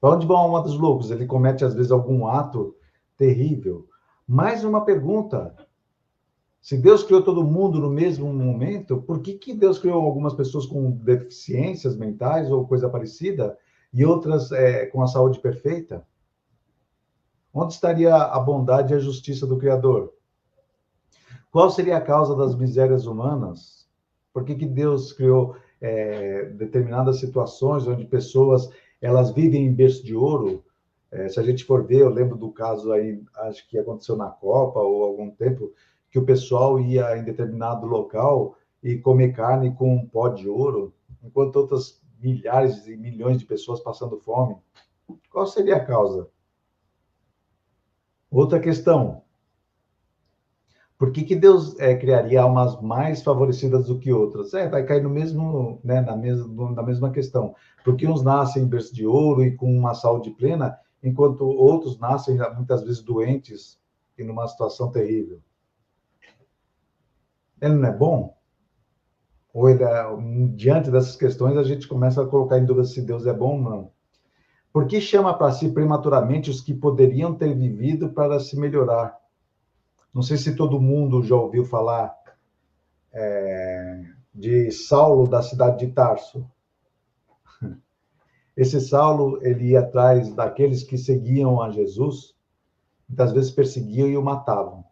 Para onde vai a alma dos loucos? Ele comete, às vezes, algum ato terrível. Mais uma pergunta. Se Deus criou todo mundo no mesmo momento, por que Deus criou algumas pessoas com deficiências mentais ou coisa parecida e outras com a saúde perfeita? Onde estaria a bondade e a justiça do Criador? Qual seria a causa das misérias humanas? Por que Deus criou determinadas situações onde pessoas elas vivem em berço de ouro? Se a gente for ver, eu lembro do caso aí, acho que aconteceu na Copa ou algum tempo, que o pessoal ia em determinado local e comer carne com um pó de ouro, enquanto outras milhares e milhões de pessoas passando fome. Qual seria a causa? Outra questão. Por que Deus criaria almas mais favorecidas do que outras? Vai cair no mesmo, né, na mesma questão. Porque uns nascem em berço de ouro e com uma saúde plena, enquanto outros nascem muitas vezes doentes e numa situação terrível. Ele não é bom? Ou diante dessas questões, a gente começa a colocar em dúvida se Deus é bom ou não. Por que chama para si prematuramente os que poderiam ter vivido para se melhorar? Não sei se todo mundo já ouviu falar de Saulo, da cidade de Tarso. Esse Saulo, ele ia atrás daqueles que seguiam a Jesus, muitas vezes perseguiam e o matavam.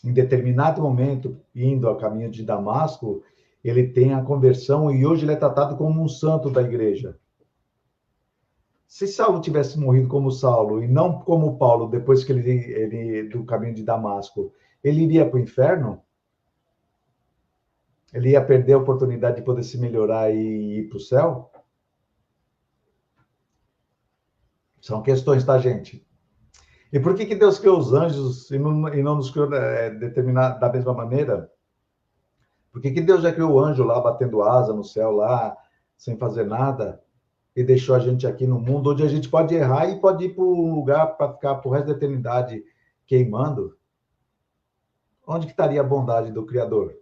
Em determinado momento, indo ao caminho de Damasco, ele tem a conversão e hoje ele é tratado como um santo da igreja. Se Saulo tivesse morrido como Saulo e não como Paulo, depois que ele do caminho de Damasco, ele iria para o inferno? Ele ia perder a oportunidade de poder se melhorar e ir para o céu? São questões, tá, gente? E por que Deus criou os anjos e não nos criou da mesma maneira? Por que Deus já criou o anjo lá, batendo asa no céu lá, sem fazer nada, e deixou a gente aqui no mundo, onde a gente pode errar e pode ir para um lugar para ficar pro resto da eternidade queimando? Onde que estaria a bondade do Criador?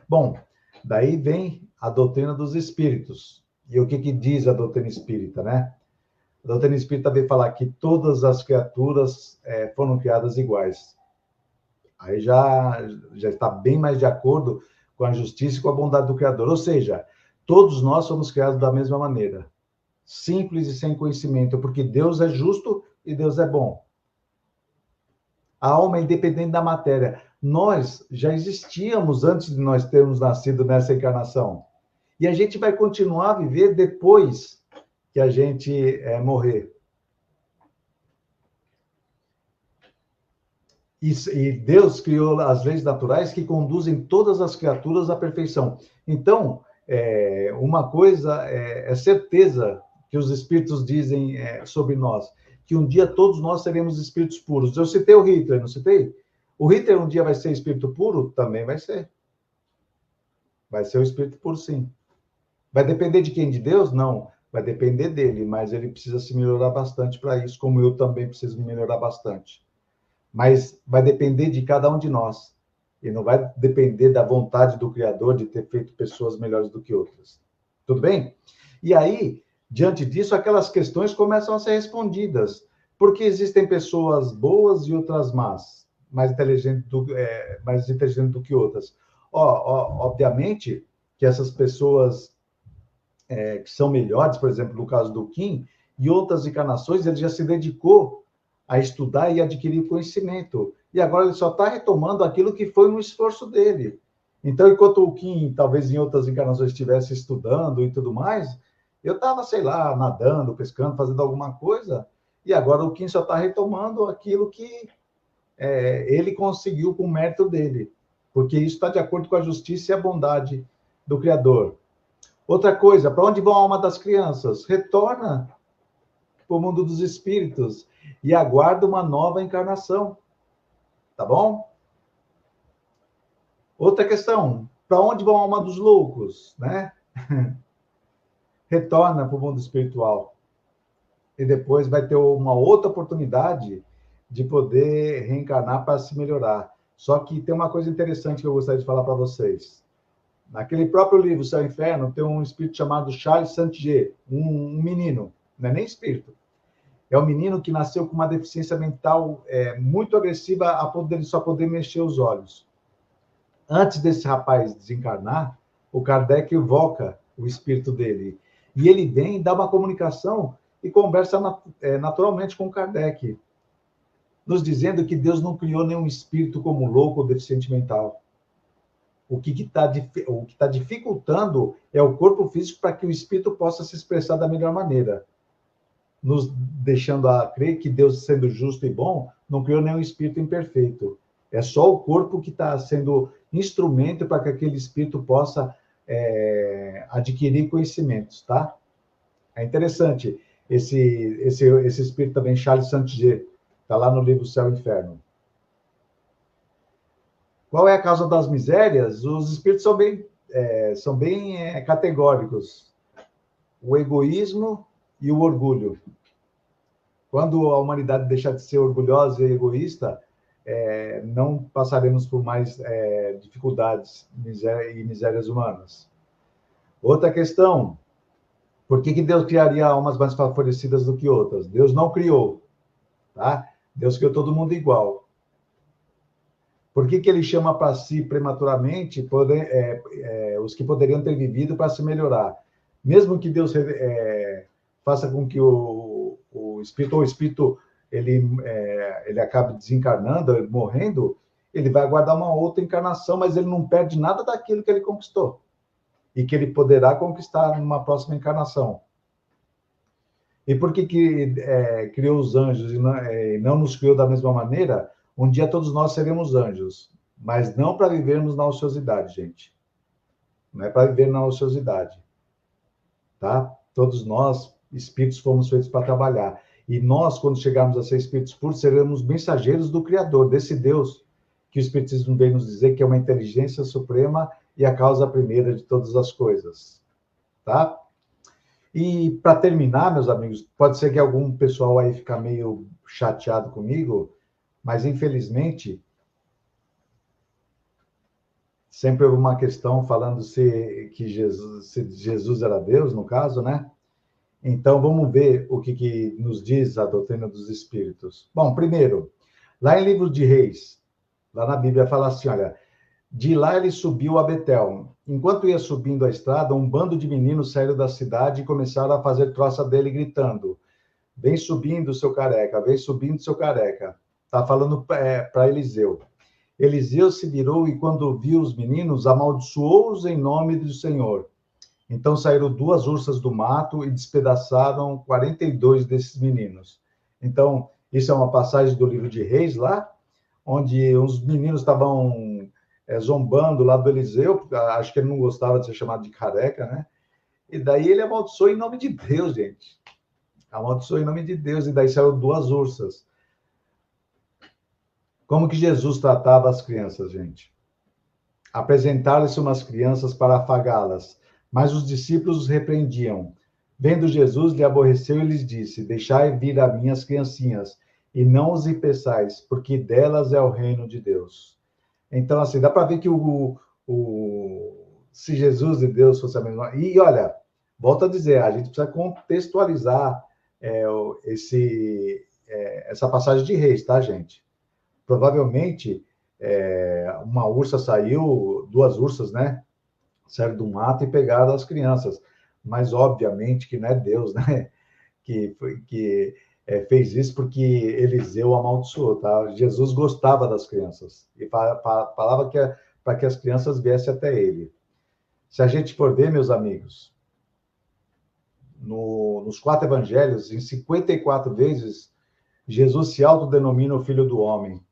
Bom, daí vem a doutrina dos espíritos. E o que diz a doutrina espírita, né? A doutrina espírita vem falar que todas as criaturas foram criadas iguais. Aí já está bem mais de acordo com a justiça e com a bondade do Criador. Ou seja, todos nós somos criados da mesma maneira. Simples e sem conhecimento, porque Deus é justo e Deus é bom. A alma é independente da matéria. Nós já existíamos antes de nós termos nascido nessa encarnação. E a gente vai continuar a viver depois que a gente morrer. E Deus criou as leis naturais que conduzem todas as criaturas à perfeição. Então, uma coisa é certeza que os espíritos dizem sobre nós, que um dia todos nós seremos espíritos puros. Eu citei o Hitler, não citei? O Hitler um dia vai ser espírito puro? Também vai ser. Vai ser o espírito puro, sim. Vai depender de quem? De Deus? Não. Vai depender dele, mas ele precisa se melhorar bastante para isso, como eu também preciso me melhorar bastante. Mas vai depender de cada um de nós. E não vai depender da vontade do Criador de ter feito pessoas melhores do que outras. Tudo bem? E aí, diante disso, aquelas questões começam a ser respondidas. Porque existem pessoas boas e outras más, mais inteligentes do que outras. Obviamente que essas pessoas que são melhores, por exemplo, no caso do Kim, e outras encarnações, ele já se dedicou a estudar e adquirir conhecimento. E agora ele só está retomando aquilo que foi um esforço dele. Então, enquanto o Kim, talvez em outras encarnações, estivesse estudando e tudo mais, eu estava, sei lá, nadando, pescando, fazendo alguma coisa, e agora o Kim só está retomando aquilo que ele conseguiu com o mérito dele, porque isso está de acordo com a justiça e a bondade do Criador. Outra coisa, para onde vão a alma das crianças? Retorna para o mundo dos espíritos e aguarda uma nova encarnação. Tá bom? Outra questão, para onde vão a alma dos loucos, né? Retorna para o mundo espiritual. E depois vai ter uma outra oportunidade de poder reencarnar para se melhorar. Só que tem uma coisa interessante que eu gostaria de falar para vocês. Naquele próprio livro, Céu e Inferno, tem um espírito chamado Charles Santier, um menino, não é nem espírito. É um menino que nasceu com uma deficiência mental muito agressiva, a ponto dele só poder mexer os olhos. Antes desse rapaz desencarnar, o Kardec evoca o espírito dele. E ele vem, dá uma comunicação e conversa naturalmente com o Kardec, nos dizendo que Deus não criou nenhum espírito como louco ou deficiente mental. O que está dificultando é o corpo físico para que o espírito possa se expressar da melhor maneira, nos deixando a crer que Deus, sendo justo e bom, não criou nenhum espírito imperfeito. É só o corpo que está sendo instrumento para que aquele espírito possa adquirir conhecimentos, tá? É interessante. Esse espírito também, Charles Santier, está lá no livro Céu e Inferno. Qual é a causa das misérias? Os espíritos são bem categóricos. O egoísmo e o orgulho. Quando a humanidade deixar de ser orgulhosa e egoísta, não passaremos por mais dificuldades e misérias humanas. Outra questão, por que Deus criaria almas mais favorecidas do que outras? Deus não criou, tá? Deus criou todo mundo igual. Por que ele chama para si prematuramente os que poderiam ter vivido para se melhorar? Mesmo que Deus faça com que o espírito ele acabe desencarnando, morrendo, ele vai aguardar uma outra encarnação, mas ele não perde nada daquilo que ele conquistou e que ele poderá conquistar numa próxima encarnação. E por que criou os anjos e não nos criou da mesma maneira? Um dia todos nós seremos anjos, mas não para vivermos na ociosidade, gente. Não é para viver na ociosidade, tá? Todos nós, espíritos, fomos feitos para trabalhar. E nós, quando chegarmos a ser espíritos puros, seremos mensageiros do Criador, desse Deus, que o Espiritismo vem nos dizer que é uma inteligência suprema e a causa primeira de todas as coisas, tá? E para terminar, meus amigos, pode ser que algum pessoal aí fique meio chateado comigo, mas infelizmente sempre houve uma questão falando se Jesus era Deus, no caso, né? Então vamos ver o que nos diz a doutrina dos espíritos. Bom, primeiro, lá em Livro de Reis, lá na Bíblia fala assim, olha, de lá ele subiu a Betel. Enquanto ia subindo a estrada, um bando de meninos saíram da cidade e começaram a fazer troça dele, gritando: vem subindo, seu careca, vem subindo, seu careca. Está falando para Eliseu. Eliseu se virou e, quando viu os meninos, amaldiçoou-os em nome do Senhor. Então saíram 2 ursas do mato e despedaçaram 42 desses meninos. Então, isso é uma passagem do livro de Reis lá, onde os meninos estavam zombando lá do Eliseu, porque acho que ele não gostava de ser chamado de careca, né? E daí ele amaldiçoou em nome de Deus, gente. Amaldiçoou em nome de Deus, e daí saíram 2 ursas. Como que Jesus tratava as crianças, gente? Apresentaram-lhes umas crianças para afagá-las, mas os discípulos os repreendiam. Vendo Jesus, lhe aborreceu e lhes disse: deixai vir a mim as criancinhas, e não os impeçais, porque delas é o reino de Deus. Então, assim, dá para ver que se Jesus e Deus fossem a mesma... E, olha, volto a dizer, a gente precisa contextualizar essa passagem de Reis, tá, gente? Provavelmente, uma ursa saiu, 2 ursas, né? Saíram do mato e pegaram as crianças. Mas, obviamente, que não é Deus, né? Que fez isso porque Eliseu amaldiçoou, tá? Jesus gostava das crianças e falava para que as crianças viessem até ele. Se a gente for ver, meus amigos, nos 4 evangelhos, em 54 vezes, Jesus se autodenomina o Filho do Homem.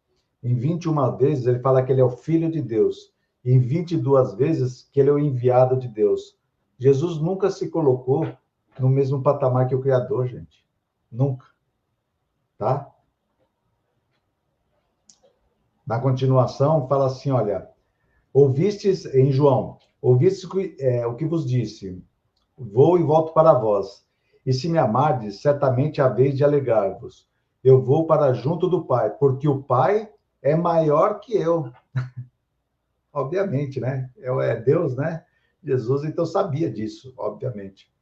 Em 21 vezes, ele fala que ele é o Filho de Deus. E em 22 vezes, que ele é o enviado de Deus. Jesus nunca se colocou no mesmo patamar que o Criador, gente. Nunca. Tá? Na continuação, fala assim, olha, ouvistes, em João, ouvistes o que vos disse, vou e volto para vós, e se me amardes, certamente haveis de alegrar-vos. Eu vou para junto do Pai, porque o Pai é maior que eu. Obviamente, né? É Deus, né? Jesus, então, sabia disso, obviamente.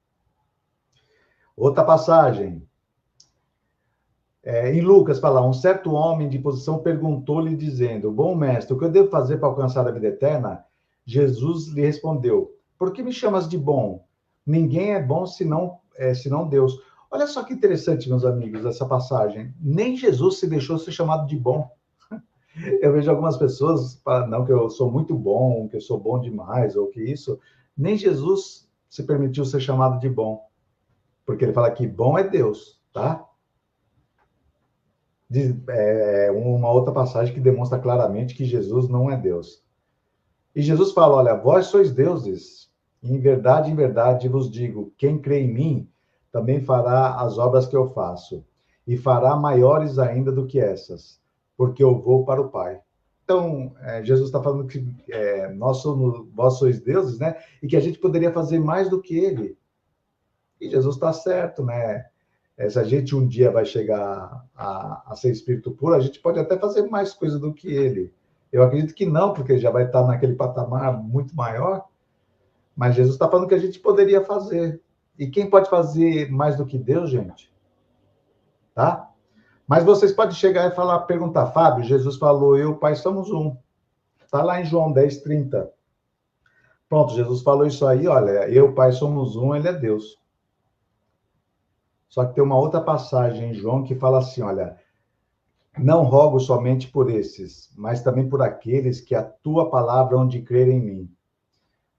Outra passagem. Em Lucas, fala, um certo homem de posição perguntou-lhe, dizendo: bom mestre, o que eu devo fazer para alcançar a vida eterna? Jesus lhe respondeu: por que me chamas de bom? Ninguém é bom senão Deus. Olha só que interessante, meus amigos, essa passagem. Nem Jesus se deixou ser chamado de bom. Eu vejo algumas pessoas falando, não, que eu sou muito bom, que eu sou bom demais, ou que isso. Nem Jesus se permitiu ser chamado de bom. Porque ele fala que bom é Deus, tá? Uma outra passagem que demonstra claramente que Jesus não é Deus. E Jesus fala, olha, vós sois deuses, e em verdade vos digo, quem crê em mim, também fará as obras que eu faço, e fará maiores ainda do que essas, porque eu vou para o Pai. Então, Jesus está falando que vós sois deuses, né? E que a gente poderia fazer mais do que ele. E Jesus está certo, né? Se a gente um dia vai chegar a ser espírito puro, a gente pode até fazer mais coisa do que ele. Eu acredito que não, porque já vai estar naquele patamar muito maior. Mas Jesus está falando que a gente poderia fazer. E quem pode fazer mais do que Deus, gente? Tá? Mas vocês podem chegar e perguntar, Fábio, Jesus falou, eu e o Pai somos um. Está lá em João 10:30. Pronto, Jesus falou isso aí, olha, eu e o Pai somos um, ele é Deus. Só que tem uma outra passagem em João que fala assim, olha, não rogo somente por esses, mas também por aqueles que a tua palavra hão de crer em mim,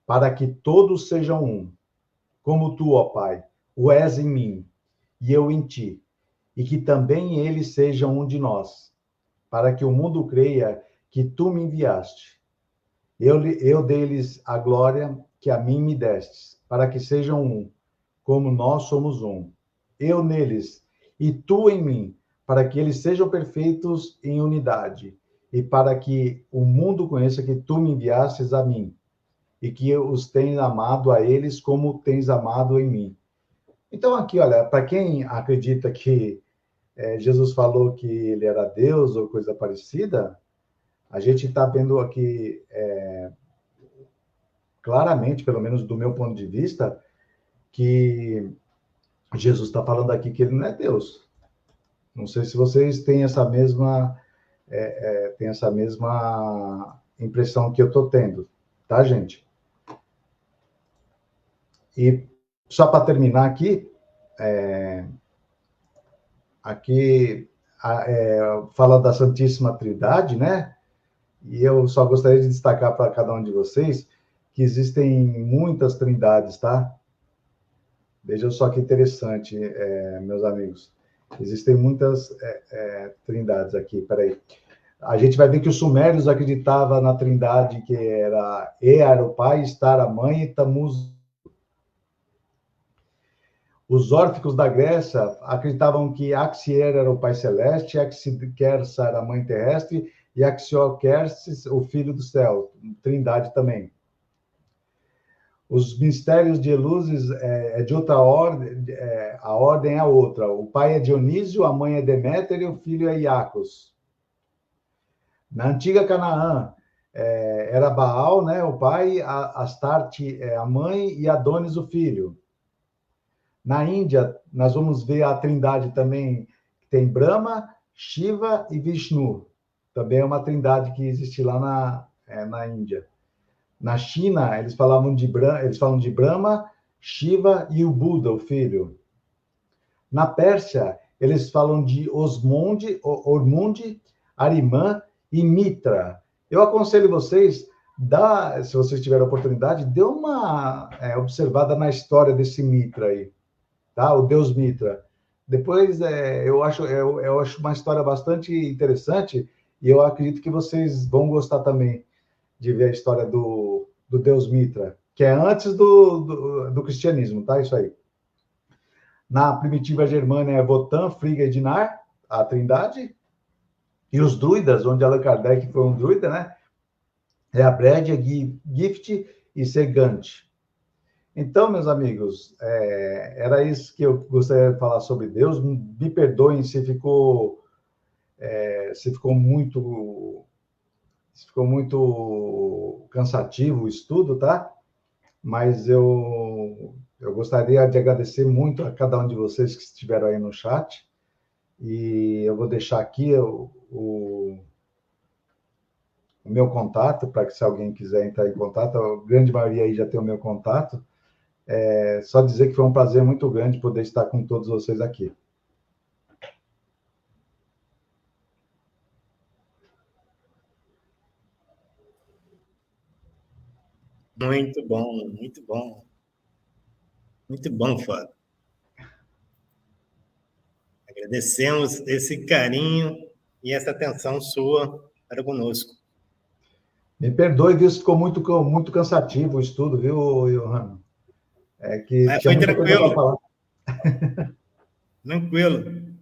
para que todos sejam um, como tu, ó Pai, o és em mim, e eu em ti, e que também eles sejam um de nós, para que o mundo creia que tu me enviaste. Eu dei-lhes a glória que a mim me destes, para que sejam um, como nós somos um. Eu neles e tu em mim, para que eles sejam perfeitos em unidade, e para que o mundo conheça que tu me enviastes a mim, e que os tens amado a eles como tens amado em mim. Então, aqui, olha, para quem acredita que Jesus falou que ele era Deus ou coisa parecida, a gente está vendo aqui claramente, pelo menos do meu ponto de vista, que Jesus está falando aqui que ele não é Deus. Não sei se vocês têm essa mesma impressão que eu estou tendo, tá, gente? E só para terminar aqui, fala da Santíssima Trindade, né? E eu só gostaria de destacar para cada um de vocês que existem muitas trindades, tá? Vejam só que interessante, meus amigos. Existem muitas trindades aqui. Peraí. A gente vai ver que os sumérios acreditavam na trindade, que era E era o pai, Estar a mãe e Tammuz. Os órficos da Grécia acreditavam que Axier era o pai celeste, Axiquerça era a mãe terrestre e Axioquerces, o filho do céu, trindade também. Os mistérios de Eleusis é de outra ordem, a ordem é outra. O pai é Dionísio, a mãe é Deméter e o filho é Iacos. Na antiga Canaã, era Baal, né, o pai, Astarte a mãe e Adonis o filho. Na Índia, nós vamos ver a trindade também, que tem Brahma, Shiva e Vishnu. Também é uma trindade que existe lá na Índia. Na China, eles falam de Brahma, Shiva e o Buda, o filho. Na Pérsia, eles falam de Ormundi, Arimã e Mitra. Eu aconselho vocês, se vocês tiverem oportunidade, dê uma observada na história desse Mitra aí, tá? O deus Mitra. Depois, eu acho uma história bastante interessante e eu acredito que vocês vão gostar também de ver a história do deus Mitra, que é antes do cristianismo, tá? Isso aí. Na primitiva Germânia é Wotan, Frigga e Dinar, a trindade. E os druidas, onde Allan Kardec foi um druida, né? É a Brédia, Gift e Segante. Então, meus amigos, era isso que eu gostaria de falar sobre Deus. Me perdoem se ficou muito cansativo o estudo, tá? Mas eu gostaria de agradecer muito a cada um de vocês que estiveram aí no chat. E eu vou deixar aqui o meu contato, para que se alguém quiser entrar em contato, a grande maioria aí já tem o meu contato. Só dizer que foi um prazer muito grande poder estar com todos vocês aqui. Muito bom, muito bom. Muito bom, Fábio. Agradecemos esse carinho e essa atenção sua para conosco. Me perdoe, viu? Ficou muito cansativo o estudo, viu, Johanna? Mas tinha foi muita coisa para falar. Tranquilo.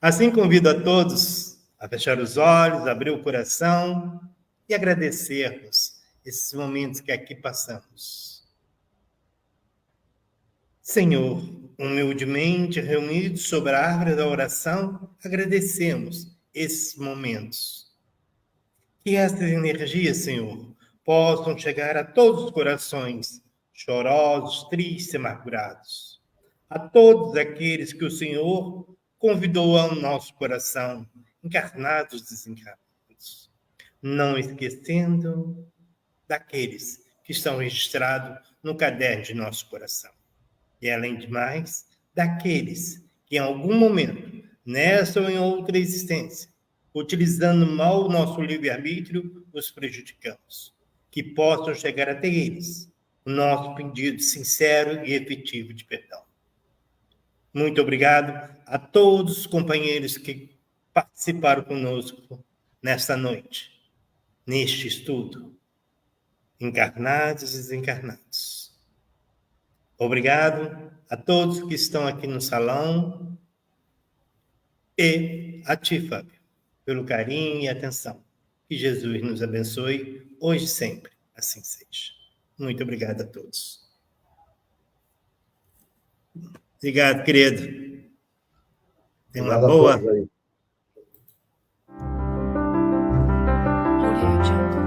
Assim, convido a todos a fechar os olhos, abrir o coração e agradecermos esses momentos que aqui passamos. Senhor, humildemente reunidos sobre a árvore da oração, agradecemos esses momentos. Que essas energias, Senhor, possam chegar a todos os corações, chorosos, tristes e amargurados. A todos aqueles que o Senhor convidou ao nosso coração, encarnados e desencarnados. Não esquecendo daqueles que estão registrados no caderno de nosso coração. E, além de mais, daqueles que em algum momento, nessa ou em outra existência, utilizando mal o nosso livre-arbítrio, os prejudicamos. Que possam chegar até eles o nosso pedido sincero e efetivo de perdão. Muito obrigado a todos os companheiros que participaram conosco nesta noite, neste estudo, encarnados e desencarnados. Obrigado a todos que estão aqui no salão e a ti, Fábio, pelo carinho e atenção. Que Jesus nos abençoe, hoje e sempre. Assim seja. Muito obrigado a todos. Obrigado, querido. Tenha uma boa. Obrigado a todos aí. Audio Jungle.